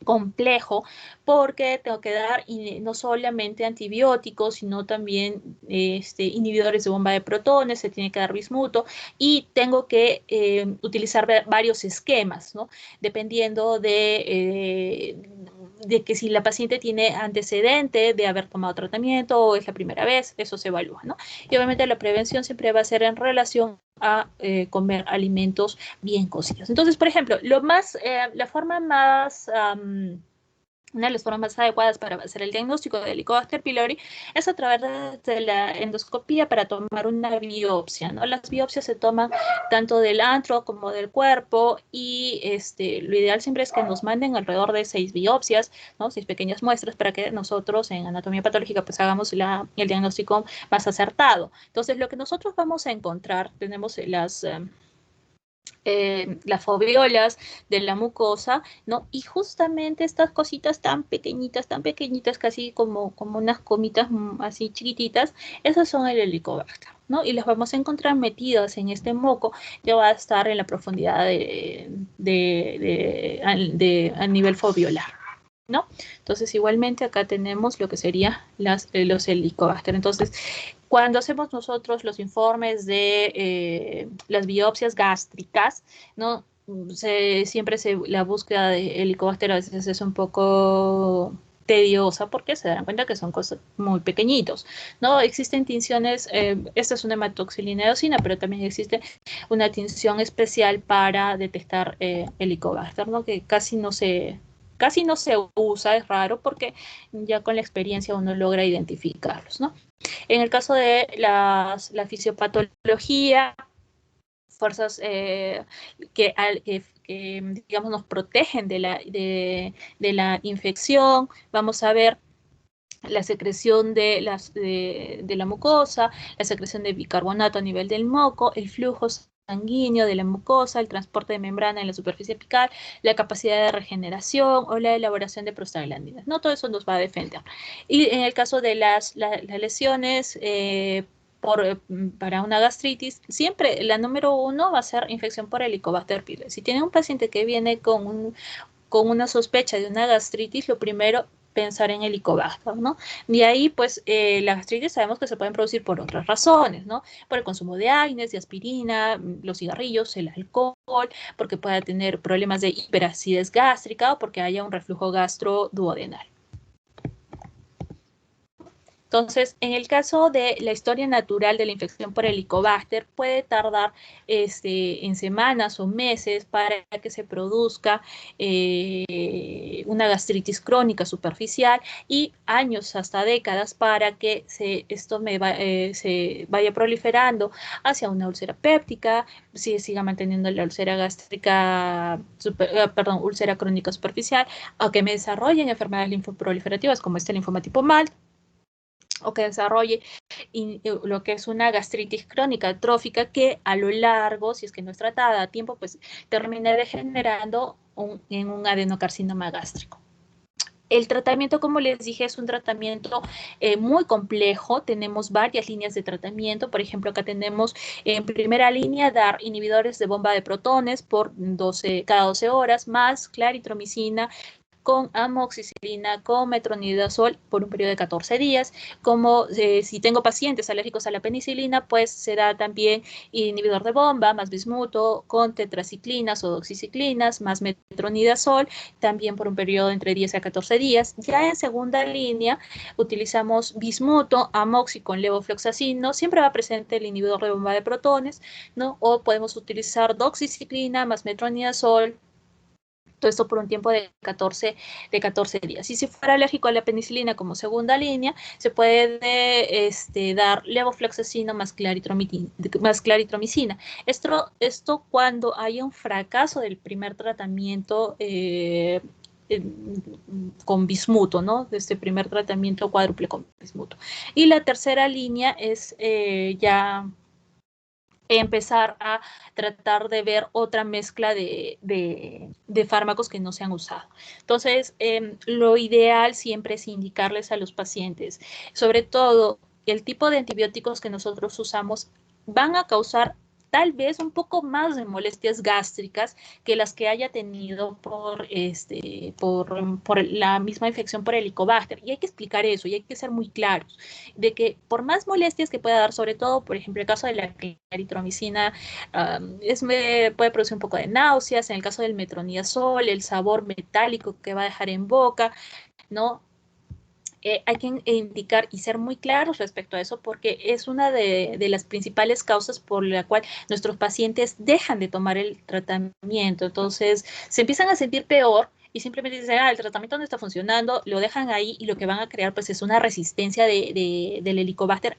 complejo porque tengo que dar no solamente antibióticos, sino también inhibidores de bomba de protones, se tiene que dar bismuto y tengo que utilizar varios esquemas, ¿no? Dependiendo de que si la paciente tiene antecedente de haber tomado tratamiento o es la primera vez, eso se evalúa, ¿no? Y obviamente la prevención siempre va a ser en relación a comer alimentos bien cocidos. Entonces, por ejemplo, la forma más una de las formas más adecuadas para hacer el diagnóstico de Helicobacter pylori es a través de la endoscopía para tomar una biopsia, ¿no? Las biopsias se toman tanto del antro como del cuerpo y lo ideal siempre es que nos manden alrededor de 6 biopsias, ¿no? 6 pequeñas muestras para que nosotros en anatomía patológica pues hagamos el diagnóstico más acertado. Entonces, lo que nosotros vamos a encontrar, tenemos las foviolas de la mucosa, ¿no? Y justamente estas cositas tan pequeñitas, casi como unas comitas así chiquititas, esas son el Helicobacter, ¿no? Y las vamos a encontrar metidas en este moco que va a estar en la profundidad a nivel foviolar, ¿no? Entonces, igualmente acá tenemos lo que serían los Helicobacter. Entonces, cuando hacemos nosotros los informes de las biopsias gástricas, ¿no? La búsqueda de Helicobacter a veces es un poco tediosa porque se dan cuenta que son cosas muy pequeñitos, ¿no? Existen tinciones, esta es una hematoxilina eosina, pero también existe una tinción especial para detectar Helicobacter, ¿no? Que casi no se usa, es raro porque ya con la experiencia uno logra identificarlos, ¿no? En el caso de la fisiopatología, fuerzas que, digamos, nos protegen de la infección, vamos a ver la secreción de la mucosa, la secreción de bicarbonato a nivel del moco, el flujo sanguíneo de la mucosa, el transporte de membrana en la superficie apical, la capacidad de regeneración o la elaboración de prostaglandinas. No todo eso nos va a defender. Y en el caso de las lesiones para una gastritis, siempre la número 1 va a ser infección por Helicobacter pylori. Si tiene un paciente que viene con una sospecha de una gastritis, lo primero pensar en Helicobacter, ¿no? De ahí, pues, la gastritis sabemos que se pueden producir por otras razones, ¿no? Por el consumo de AINES, de aspirina, los cigarrillos, el alcohol, porque pueda tener problemas de hiperacidez gástrica o porque haya un reflujo gastroduodenal. Entonces, en el caso de la historia natural de la infección por Helicobacter, puede tardar en semanas o meses para que se produzca una gastritis crónica superficial y años hasta décadas para que esto se vaya proliferando hacia una úlcera péptica, si siga manteniendo la úlcera gástrica, úlcera crónica superficial, o que me desarrollen enfermedades linfoproliferativas como este linfoma tipo MALT, o que desarrolle lo que es una gastritis crónica atrófica que a lo largo, si es que no es tratada a tiempo, pues termina degenerando en un adenocarcinoma gástrico. El tratamiento, como les dije, es un tratamiento muy complejo. Tenemos varias líneas de tratamiento. Por ejemplo, acá tenemos en primera línea dar inhibidores de bomba de protones por cada 12 horas, más claritromicina con amoxicilina, con metronidazol por un periodo de 14 días. Como si tengo pacientes alérgicos a la penicilina, pues se da también inhibidor de bomba, más bismuto, con tetraciclinas o doxiciclinas, más metronidazol, también por un periodo entre 10 a 14 días. Ya en segunda línea utilizamos bismuto, amoxi con levofloxacino, siempre va presente el inhibidor de bomba de protones, ¿no? O podemos utilizar doxiciclina más metronidazol, todo esto por un tiempo de 14 días. Y si fuera alérgico a la penicilina como segunda línea, se puede dar levofloxacino más claritromicina. Esto cuando haya un fracaso del primer tratamiento con bismuto, ¿no? De este primer tratamiento cuádruple con bismuto. Y la tercera línea es ya empezar a tratar de ver otra mezcla de fármacos que no se han usado. Entonces, lo ideal siempre es indicarles a los pacientes, sobre todo el tipo de antibióticos que nosotros usamos van a causar tal vez un poco más de molestias gástricas que las que haya tenido por la misma infección por Helicobacter. Y hay que explicar eso y hay que ser muy claros de que por más molestias que pueda dar, sobre todo, por ejemplo, el caso de la claritromicina, puede producir un poco de náuseas. En el caso del metronidazol, el sabor metálico que va a dejar en boca, ¿no? Hay que indicar y ser muy claros respecto a eso porque es una de las principales causas por la cual nuestros pacientes dejan de tomar el tratamiento. Entonces, se empiezan a sentir peor y simplemente dicen, el tratamiento no está funcionando, lo dejan ahí y lo que van a crear pues es una resistencia del Helicobacter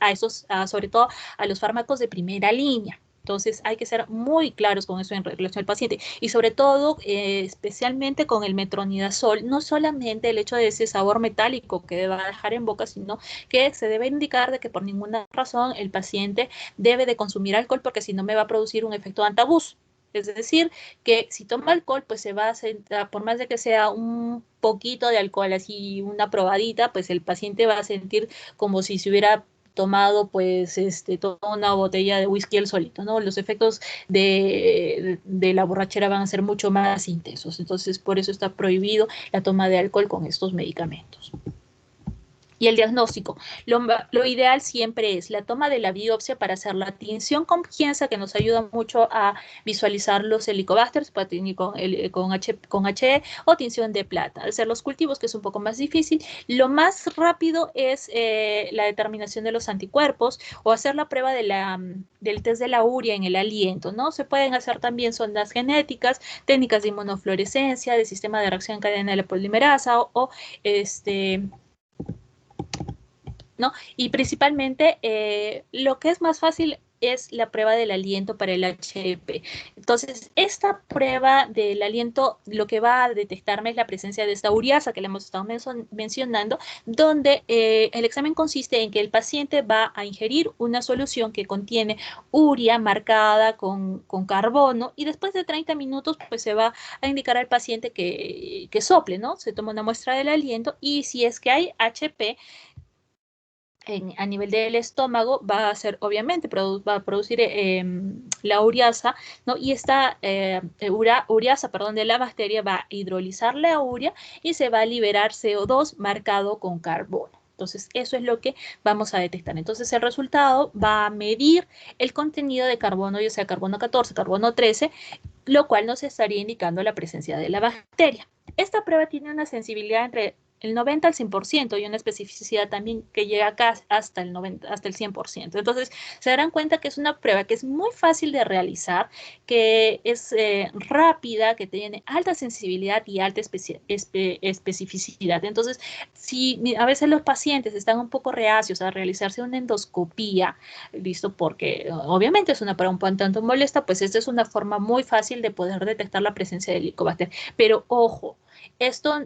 sobre todo a los fármacos de primera línea. Entonces hay que ser muy claros con eso en relación al paciente y sobre todo, especialmente con el metronidazol, no solamente el hecho de ese sabor metálico que va a dejar en boca, sino que se debe indicar de que por ninguna razón el paciente debe de consumir alcohol porque si no me va a producir un efecto antabús. Es decir, que si toma alcohol, pues se va a sentir, por más de que sea un poquito de alcohol, así una probadita, pues el paciente va a sentir como si se hubiera tomado pues toda una botella de whisky él solito, ¿no? Los efectos de la borrachera van a ser mucho más intensos. Entonces, por eso está prohibido la toma de alcohol con estos medicamentos. Y el diagnóstico. Lo ideal siempre es la toma de la biopsia para hacer la tinción con piensa, que nos ayuda mucho a visualizar los helicobacters, puede tener con HE o tinción de plata. Hacer los cultivos, que es un poco más difícil. Lo más rápido es la determinación de los anticuerpos o hacer la prueba del test de la urea en el aliento, ¿no? Se pueden hacer también sondas genéticas, técnicas de inmunofluorescencia, de sistema de reacción en cadena de la polimerasa ¿no? Y principalmente lo que es más fácil es la prueba del aliento para el HEP. Entonces, esta prueba del aliento lo que va a detectarme es la presencia de esta ureasa que le hemos estado mencionando, donde el examen consiste en que el paciente va a ingerir una solución que contiene urea marcada con carbono y después de 30 minutos pues se va a indicar al paciente que sople, ¿no? Se toma una muestra del aliento y si es que hay HP, a nivel del estómago va a ser, obviamente, va a producir la ureasa, ¿no? Y esta ureasa, perdón, de la bacteria va a hidrolizar la urea y se va a liberar CO2 marcado con carbono. Entonces, eso es lo que vamos a detectar. Entonces, el resultado va a medir el contenido de carbono, ya sea carbono 14, carbono 13, lo cual nos estaría indicando la presencia de la bacteria. Esta prueba tiene una sensibilidad entre el 90 al 100% y una especificidad también que llega acá hasta el 100%. Entonces, se darán cuenta que es una prueba que es muy fácil de realizar, que es rápida, que tiene alta sensibilidad y alta especificidad. Entonces, si a veces los pacientes están un poco reacios a realizarse una endoscopía, listo, porque obviamente es una prueba un tanto molesta, pues esta es una forma muy fácil de poder detectar la presencia del Helicobacter. Pero ojo, esto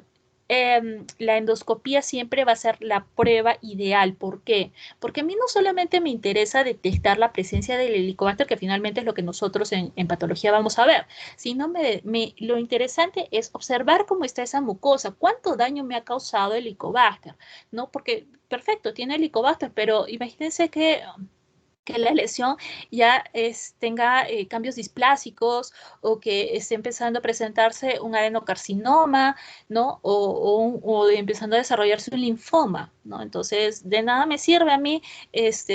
la endoscopía siempre va a ser la prueba ideal. ¿Por qué? Porque a mí no solamente me interesa detectar la presencia del Helicobacter, que finalmente es lo que nosotros en patología vamos a ver, sino lo interesante es observar cómo está esa mucosa, cuánto daño me ha causado el Helicobacter, ¿no? Porque, perfecto, tiene Helicobacter, pero imagínense que la lesión ya tenga cambios displásicos o que esté empezando a presentarse un adenocarcinoma, ¿no? O empezando a desarrollarse un linfoma, ¿no? Entonces, de nada me sirve a mí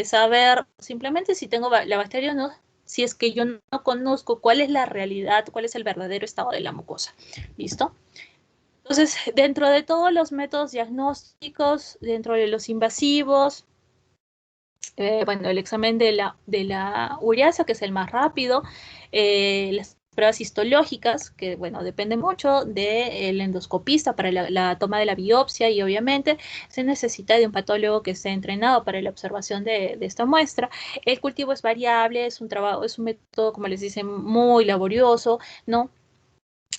saber simplemente si tengo la bacteria o no, si es que yo no conozco cuál es la realidad, cuál es el verdadero estado de la mucosa. ¿Listo? Entonces, dentro de todos los métodos diagnósticos, dentro de los invasivos, bueno, el examen de la ureasa, que es el más rápido, las pruebas histológicas, que bueno, depende mucho del endoscopista para la toma de la biopsia y obviamente se necesita de un patólogo que esté entrenado para la observación de esta muestra. El cultivo es variable, es un trabajo, es un método, como les dicen, muy laborioso, ¿no?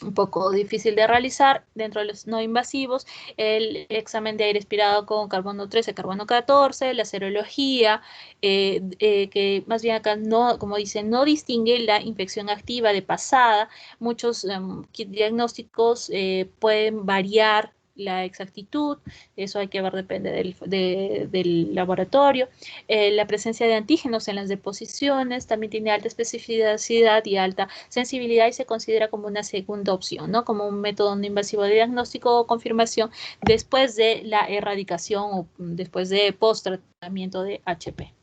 Un poco difícil de realizar. Dentro de los no invasivos, el examen de aire expirado con carbono 13, carbono 14, la serología, que más bien acá no, como dicen, no distingue la infección activa de pasada. Muchos diagnósticos pueden variar la exactitud, eso hay que ver, depende del laboratorio. La presencia de antígenos en las deposiciones también tiene alta especificidad y alta sensibilidad y se considera como una segunda opción, ¿no? Como un método no invasivo de diagnóstico o confirmación después de la erradicación o después de post-tratamiento de HP.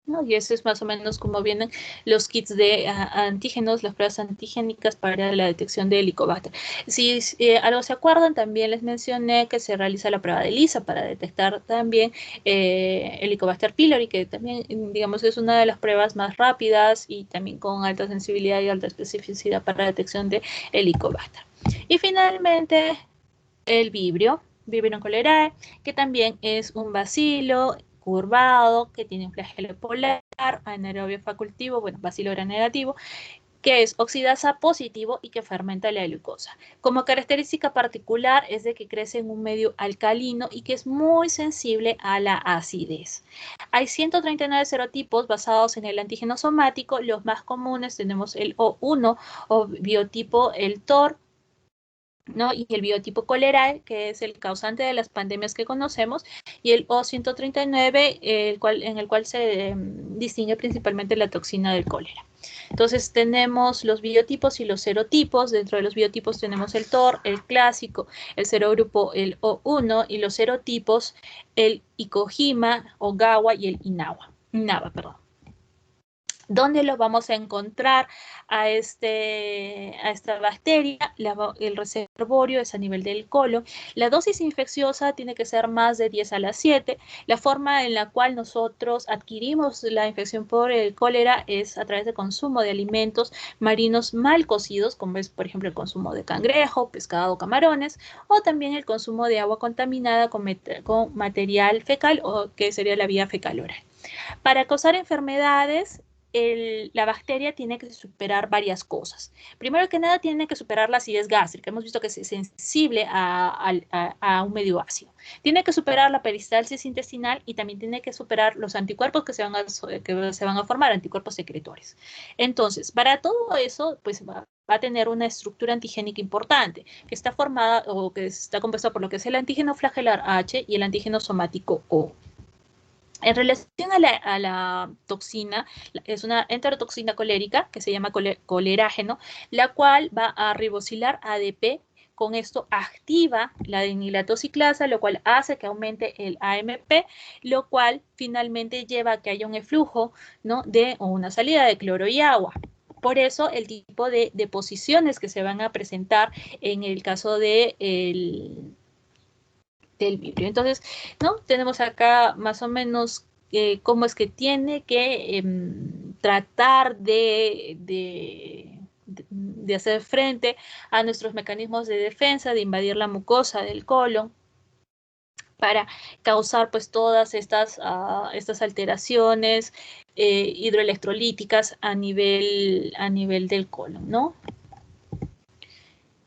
¿No? Y eso es más o menos como vienen los kits de antígenos, las pruebas antigénicas para la detección de Helicobacter. Si algo se acuerdan, también les mencioné que se realiza la prueba de ELISA para detectar también Helicobacter pylori, que también, digamos, es una de las pruebas más rápidas y también con alta sensibilidad y alta especificidad para la detección de Helicobacter. Y finalmente, el Vibrio cholerae, que también es un bacilo curvado, que tiene un flagelo polar, anaerobio facultativo, bueno, bacilo gram negativo, que es oxidasa positivo y que fermenta la glucosa. Como característica particular es de que crece en un medio alcalino y que es muy sensible a la acidez. Hay 139 serotipos basados en el antígeno somático. Los más comunes tenemos el O1 o biotipo el TOR, ¿no? Y el biotipo cholerae, que es el causante de las pandemias que conocemos, y el O139, en el cual se distingue principalmente la toxina del cólera. Entonces tenemos los biotipos y los serotipos. Dentro de los biotipos tenemos el TOR, el clásico, el serogrupo, el O1, y los serotipos, el Icojima, Ogawa y el Inaba, perdón. ¿Dónde lo vamos a encontrar a esta bacteria? El reservorio es a nivel del colon. La dosis infecciosa tiene que ser más de 10 a la 7. La forma en la cual nosotros adquirimos la infección por el cólera es a través de consumo de alimentos marinos mal cocidos, como es, por ejemplo, el consumo de cangrejo, pescado, camarones, o también el consumo de agua contaminada con material fecal, o que sería la vía fecal oral. Para causar enfermedades, la bacteria tiene que superar varias cosas. Primero que nada, tiene que superar la acidez gástrica. Hemos visto que es sensible a un medio ácido. Tiene que superar la peristalsis intestinal y también tiene que superar los anticuerpos que se van a formar, anticuerpos secretores. Entonces, para todo eso, pues va a tener una estructura antigénica importante, que está formada o que está compuesta por lo que es el antígeno flagelar H y el antígeno somático O. En relación a la toxina, es una enterotoxina colérica que se llama colerágeno, la cual va a ribosilar ADP. Con esto activa la dinilatociclasa, lo cual hace que aumente el AMP, lo cual finalmente lleva a que haya un eflujo, ¿no? o una salida de cloro y agua. Por eso el tipo de deposiciones que se van a presentar en el caso del Vibrio. Entonces, ¿no? Tenemos acá más o menos cómo es que tiene que tratar de hacer frente a nuestros mecanismos de defensa, de invadir la mucosa del colon, para causar pues todas estas alteraciones hidroelectrolíticas a nivel del colon, ¿no?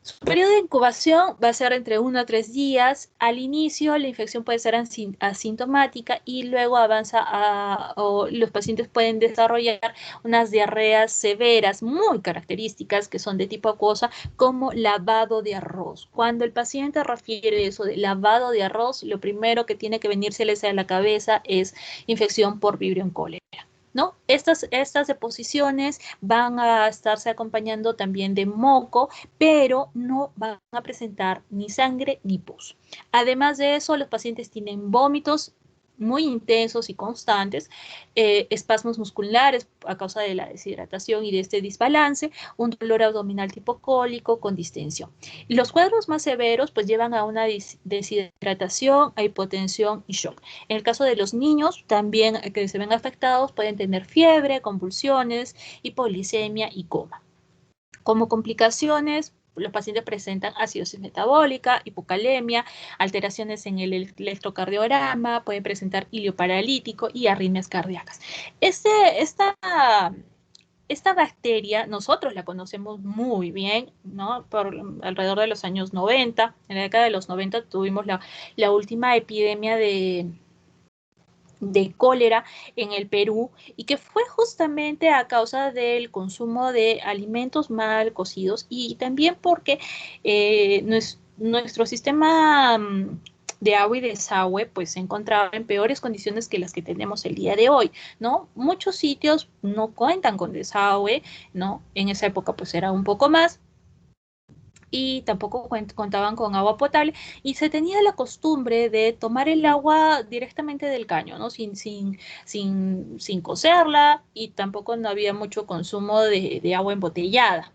Su periodo de incubación va a ser entre 1 a 3 días. Al inicio la infección puede ser asintomática y luego avanza o los pacientes pueden desarrollar unas diarreas severas muy características que son de tipo acuosa, como lavado de arroz. Cuando el paciente refiere eso de lavado de arroz, lo primero que tiene que venírseles a la cabeza es infección por Vibrio cólera, ¿no? Estas deposiciones van a estarse acompañando también de moco, pero no van a presentar ni sangre ni pus. Además de eso, los pacientes tienen vómitos muy intensos y constantes, espasmos musculares a causa de la deshidratación y de este desbalance, un dolor abdominal tipo cólico con distensión. Los cuadros más severos pues llevan a una deshidratación, a hipotensión y shock. En el caso de los niños también que se ven afectados pueden tener fiebre, convulsiones, hipoglicemia y coma. Como complicaciones, los pacientes presentan acidosis metabólica, hipocalemia, alteraciones en el electrocardiograma, pueden presentar hilio paralítico y arritmias cardíacas. Esta bacteria nosotros la conocemos muy bien, ¿no? Por alrededor de los años 90, en la década de los 90 tuvimos la última epidemia de cólera en el Perú, y que fue justamente a causa del consumo de alimentos mal cocidos y también porque nuestro sistema de agua y desagüe pues se encontraba en peores condiciones que las que tenemos el día de hoy, ¿no? Muchos sitios no cuentan con desagüe, ¿no? En esa época pues era un poco más, y tampoco contaban con agua potable, y se tenía la costumbre de tomar el agua directamente del caño, ¿no? Sin cocerla, y tampoco no había mucho consumo de agua embotellada.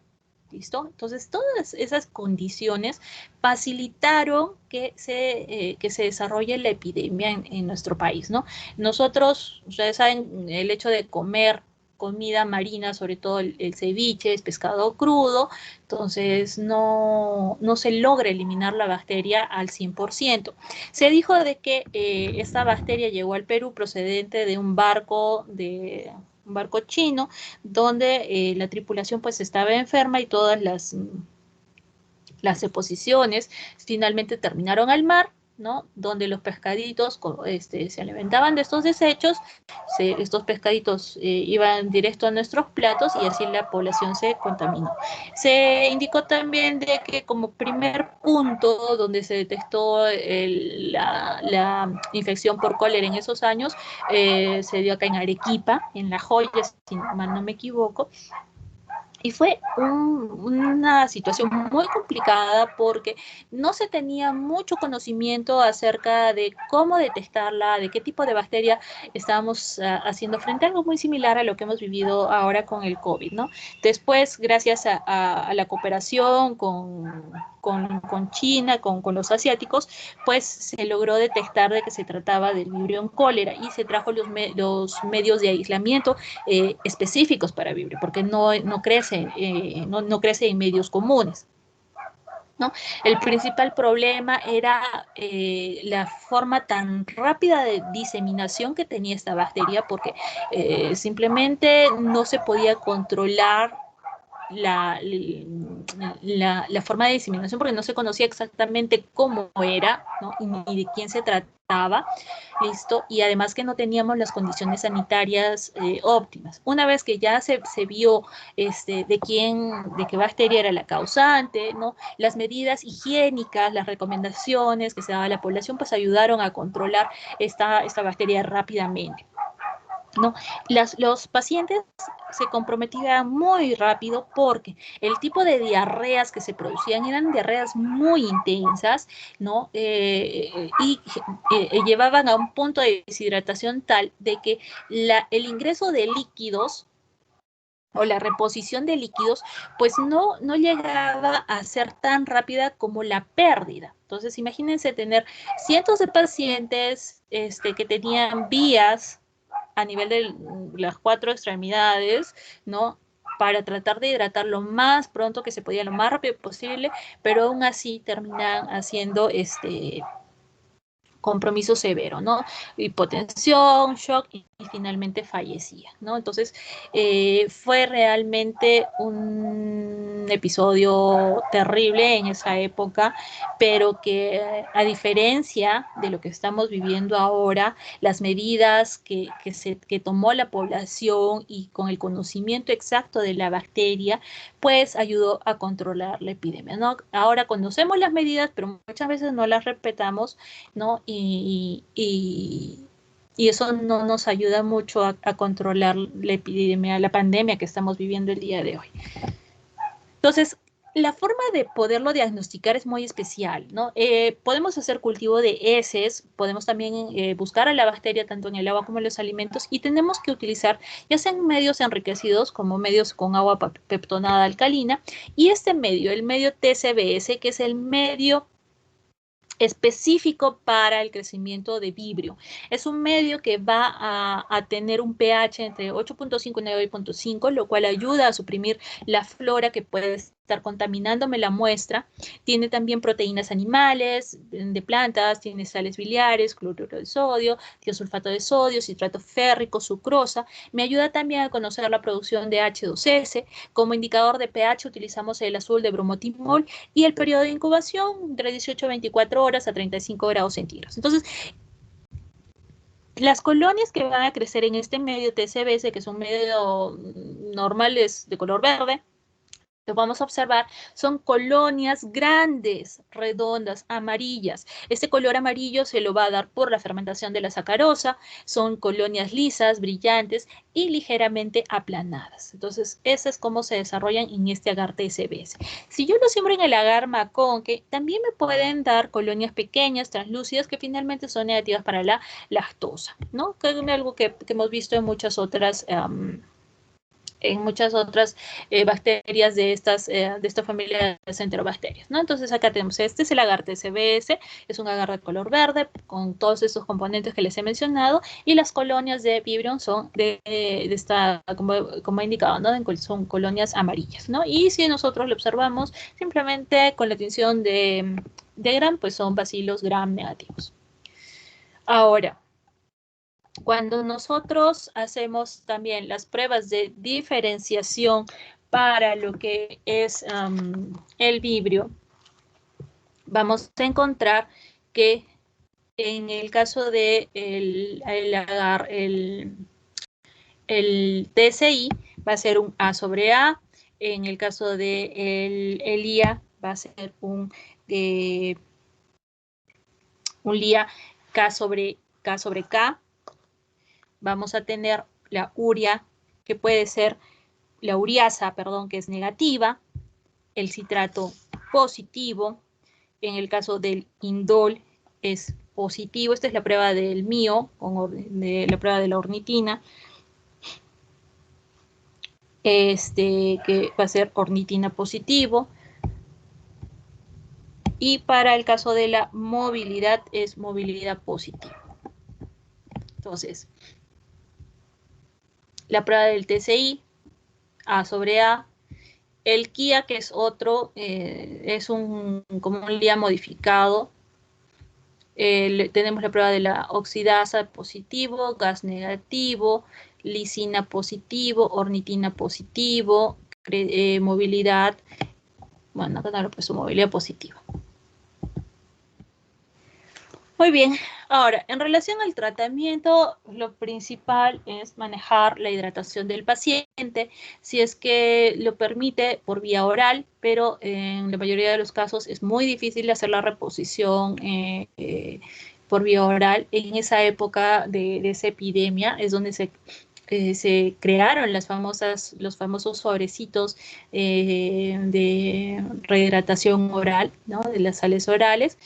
¿Listo? Entonces, todas esas condiciones facilitaron que se desarrolle la epidemia en nuestro país, ¿no? Nosotros, ustedes saben, el hecho de comer comida marina, sobre todo el ceviche, es pescado crudo, entonces no se logra eliminar la bacteria al 100%. Se dijo de que esta bacteria llegó al Perú procedente de un barco chino, donde la tripulación pues estaba enferma y todas las deposiciones finalmente terminaron al mar, ¿no? Donde los pescaditos se alimentaban de estos desechos, estos pescaditos iban directo a nuestros platos y así la población se contaminó. Se indicó también de que como primer punto donde se detectó la infección por cólera en esos años, se dio acá en Arequipa, en La Joya, si mal no me equivoco, y fue una situación muy complicada porque no se tenía mucho conocimiento acerca de cómo detectarla, de qué tipo de bacteria estábamos haciendo frente a algo muy similar a lo que hemos vivido ahora con el COVID, ¿no? Después, gracias a la cooperación con China, con los asiáticos, pues se logró detectar de que se trataba del Vibrio cólera y se trajo los medios de aislamiento específicos para Vibrio, porque no crece en medios comunes, ¿no? El principal problema era la forma tan rápida de diseminación que tenía esta bacteria, porque simplemente no se podía controlar la forma de diseminación porque no se conocía exactamente cómo era, ¿no? Y ni de quién se trataba, ¿listo? Y además que no teníamos las condiciones sanitarias óptimas. Una vez que ya se vio de qué bacteria era la causante, ¿no? Las medidas higiénicas, las recomendaciones que se daba a la población, pues ayudaron a controlar esta bacteria rápidamente, ¿no? Los pacientes se comprometían muy rápido porque el tipo de diarreas que se producían eran diarreas muy intensas, ¿no? Llevaban a un punto de deshidratación tal de que el ingreso de líquidos o la reposición de líquidos, pues no llegaba a ser tan rápida como la pérdida. Entonces, imagínense tener cientos de pacientes que tenían vías a nivel de las 4 extremidades, ¿no? Para tratar de hidratar lo más pronto que se podía, lo más rápido posible, pero aún así terminan haciendo compromiso severo, ¿no? Hipotensión, shock y finalmente fallecía, ¿no? Entonces, fue realmente un episodio terrible en esa época, pero que a diferencia de lo que estamos viviendo ahora, las medidas que tomó la población y con el conocimiento exacto de la bacteria, pues ayudó a controlar la epidemia, ¿no? Ahora conocemos las medidas, pero muchas veces no las respetamos, ¿no? Y eso no nos ayuda mucho a controlar la epidemia, la pandemia que estamos viviendo el día de hoy. Entonces, la forma de poderlo diagnosticar es muy especial, ¿no? Podemos hacer cultivo de heces, podemos también buscar a la bacteria tanto en el agua como en los alimentos, y tenemos que utilizar ya sean medios enriquecidos como medios con agua peptonada alcalina, y este medio, el medio TCBS, que es el medio específico para el crecimiento de vibrio. Es un medio que va a tener un pH entre 8.5 y 9.5, lo cual ayuda a suprimir la flora que puede estar contaminándome la muestra. Tiene también proteínas animales, de plantas, tiene sales biliares, cloruro de sodio, tiosulfato de sodio, citrato férrico, sucrosa. Me ayuda también a conocer la producción de H2S. Como indicador de pH utilizamos el azul de bromotimol y el periodo de incubación entre 18 a 24 horas a 35 grados centígrados. Entonces, las colonias que van a crecer en este medio TCBS, que son medio normales de color verde, lo vamos a observar, son colonias grandes, redondas, amarillas. Este color amarillo se lo va a dar por la fermentación de la sacarosa. Son colonias lisas, brillantes y ligeramente aplanadas. Entonces, esa es cómo se desarrollan en este agar TSBS. Si yo lo siembro en el agar Maconque, también me pueden dar colonias pequeñas, translúcidas, que finalmente son negativas para la lactosa, ¿no? Que es algo que hemos visto en muchas otras bacterias de esta familia de centrobacterias, ¿no? Entonces acá tenemos, este es el agar TSBS, es un agar de color verde con todos estos componentes que les he mencionado, y las colonias de Vibrio son de esta, como he indicado, ¿no? Son colonias amarillas, ¿no? Y si nosotros lo observamos simplemente con la tinción de Gram, pues son bacilos Gram negativos. Ahora, cuando nosotros hacemos también las pruebas de diferenciación para lo que es el vibrio, vamos a encontrar que en el caso de el TSI va a ser un A sobre A, en el caso de el IA va a ser un LIA K sobre K. Vamos a tener la urea, que puede ser la uriasa, perdón, que es negativa, el citrato positivo, en el caso del indol es positivo, esta es la prueba del mío, la prueba de la ornitina, que va a ser ornitina positivo, y para el caso de la movilidad es movilidad positiva. Entonces, la prueba del TCI, A sobre A, el KIA, que es otro, es como un LIA modificado. Tenemos la prueba de la oxidasa positivo, gas negativo, lisina positivo, ornitina positivo, movilidad, bueno, acá no lo puesto movilidad positiva. Muy bien, ahora, en relación al tratamiento, lo principal es manejar la hidratación del paciente, si es que lo permite por vía oral, pero en la mayoría de los casos es muy difícil hacer la reposición por vía oral. En esa época de esa epidemia es donde se crearon los famosos sobrecitos de rehidratación oral, ¿no? De las sales orales.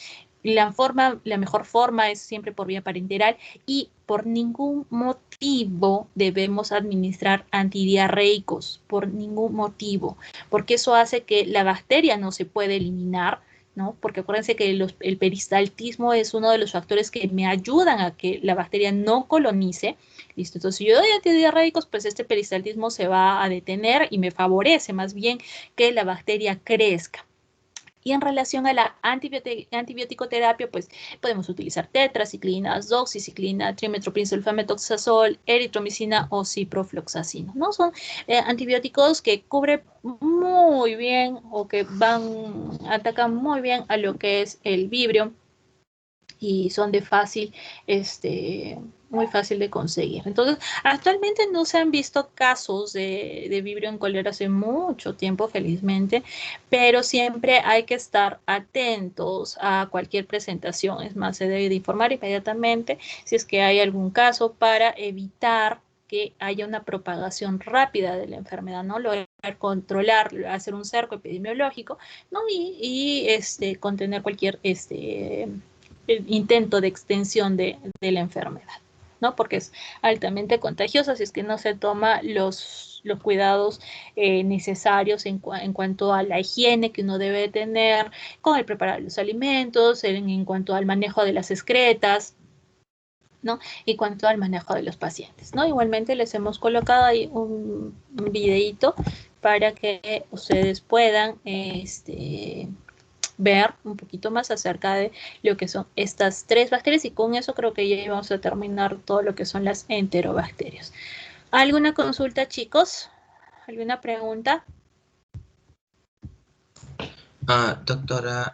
La mejor forma es siempre por vía parenteral y por ningún motivo debemos administrar antidiarreicos, por ningún motivo, porque eso hace que la bacteria no se pueda eliminar, ¿no? Porque acuérdense que el peristaltismo es uno de los factores que me ayudan a que la bacteria no colonice. Listo, entonces si yo doy antidiarreicos, pues este peristaltismo se va a detener y me favorece más bien que la bacteria crezca. Y en relación a la antibiótico-terapia, pues podemos utilizar tetraciclinas, doxiciclina, trimethoprim-sulfamethoxazol, eritromicina o ciprofloxacino, ¿no? Son antibióticos que cubren muy bien o que atacan muy bien a lo que es el vibrio y son de muy fácil de conseguir. Entonces, actualmente no se han visto casos de vibrio en cólera hace mucho tiempo, felizmente, pero siempre hay que estar atentos a cualquier presentación. Es más, se debe de informar inmediatamente si es que hay algún caso para evitar que haya una propagación rápida de la enfermedad, ¿no? Lograr controlar, hacer un cerco epidemiológico, ¿no? Y contener cualquier el intento de extensión de la enfermedad, ¿no? Porque es altamente contagiosa si es que no se toma los cuidados necesarios en cuanto a la higiene que uno debe tener con el preparar los alimentos, en cuanto al manejo de las excretas, ¿no? Y cuanto al manejo de los pacientes, ¿no? Igualmente les hemos colocado ahí un videito para que ustedes puedan ver un poquito más acerca de lo que son estas tres bacterias, y con eso creo que ya vamos a terminar todo lo que son las enterobacterias. ¿Alguna consulta, chicos? ¿Alguna pregunta? Doctora,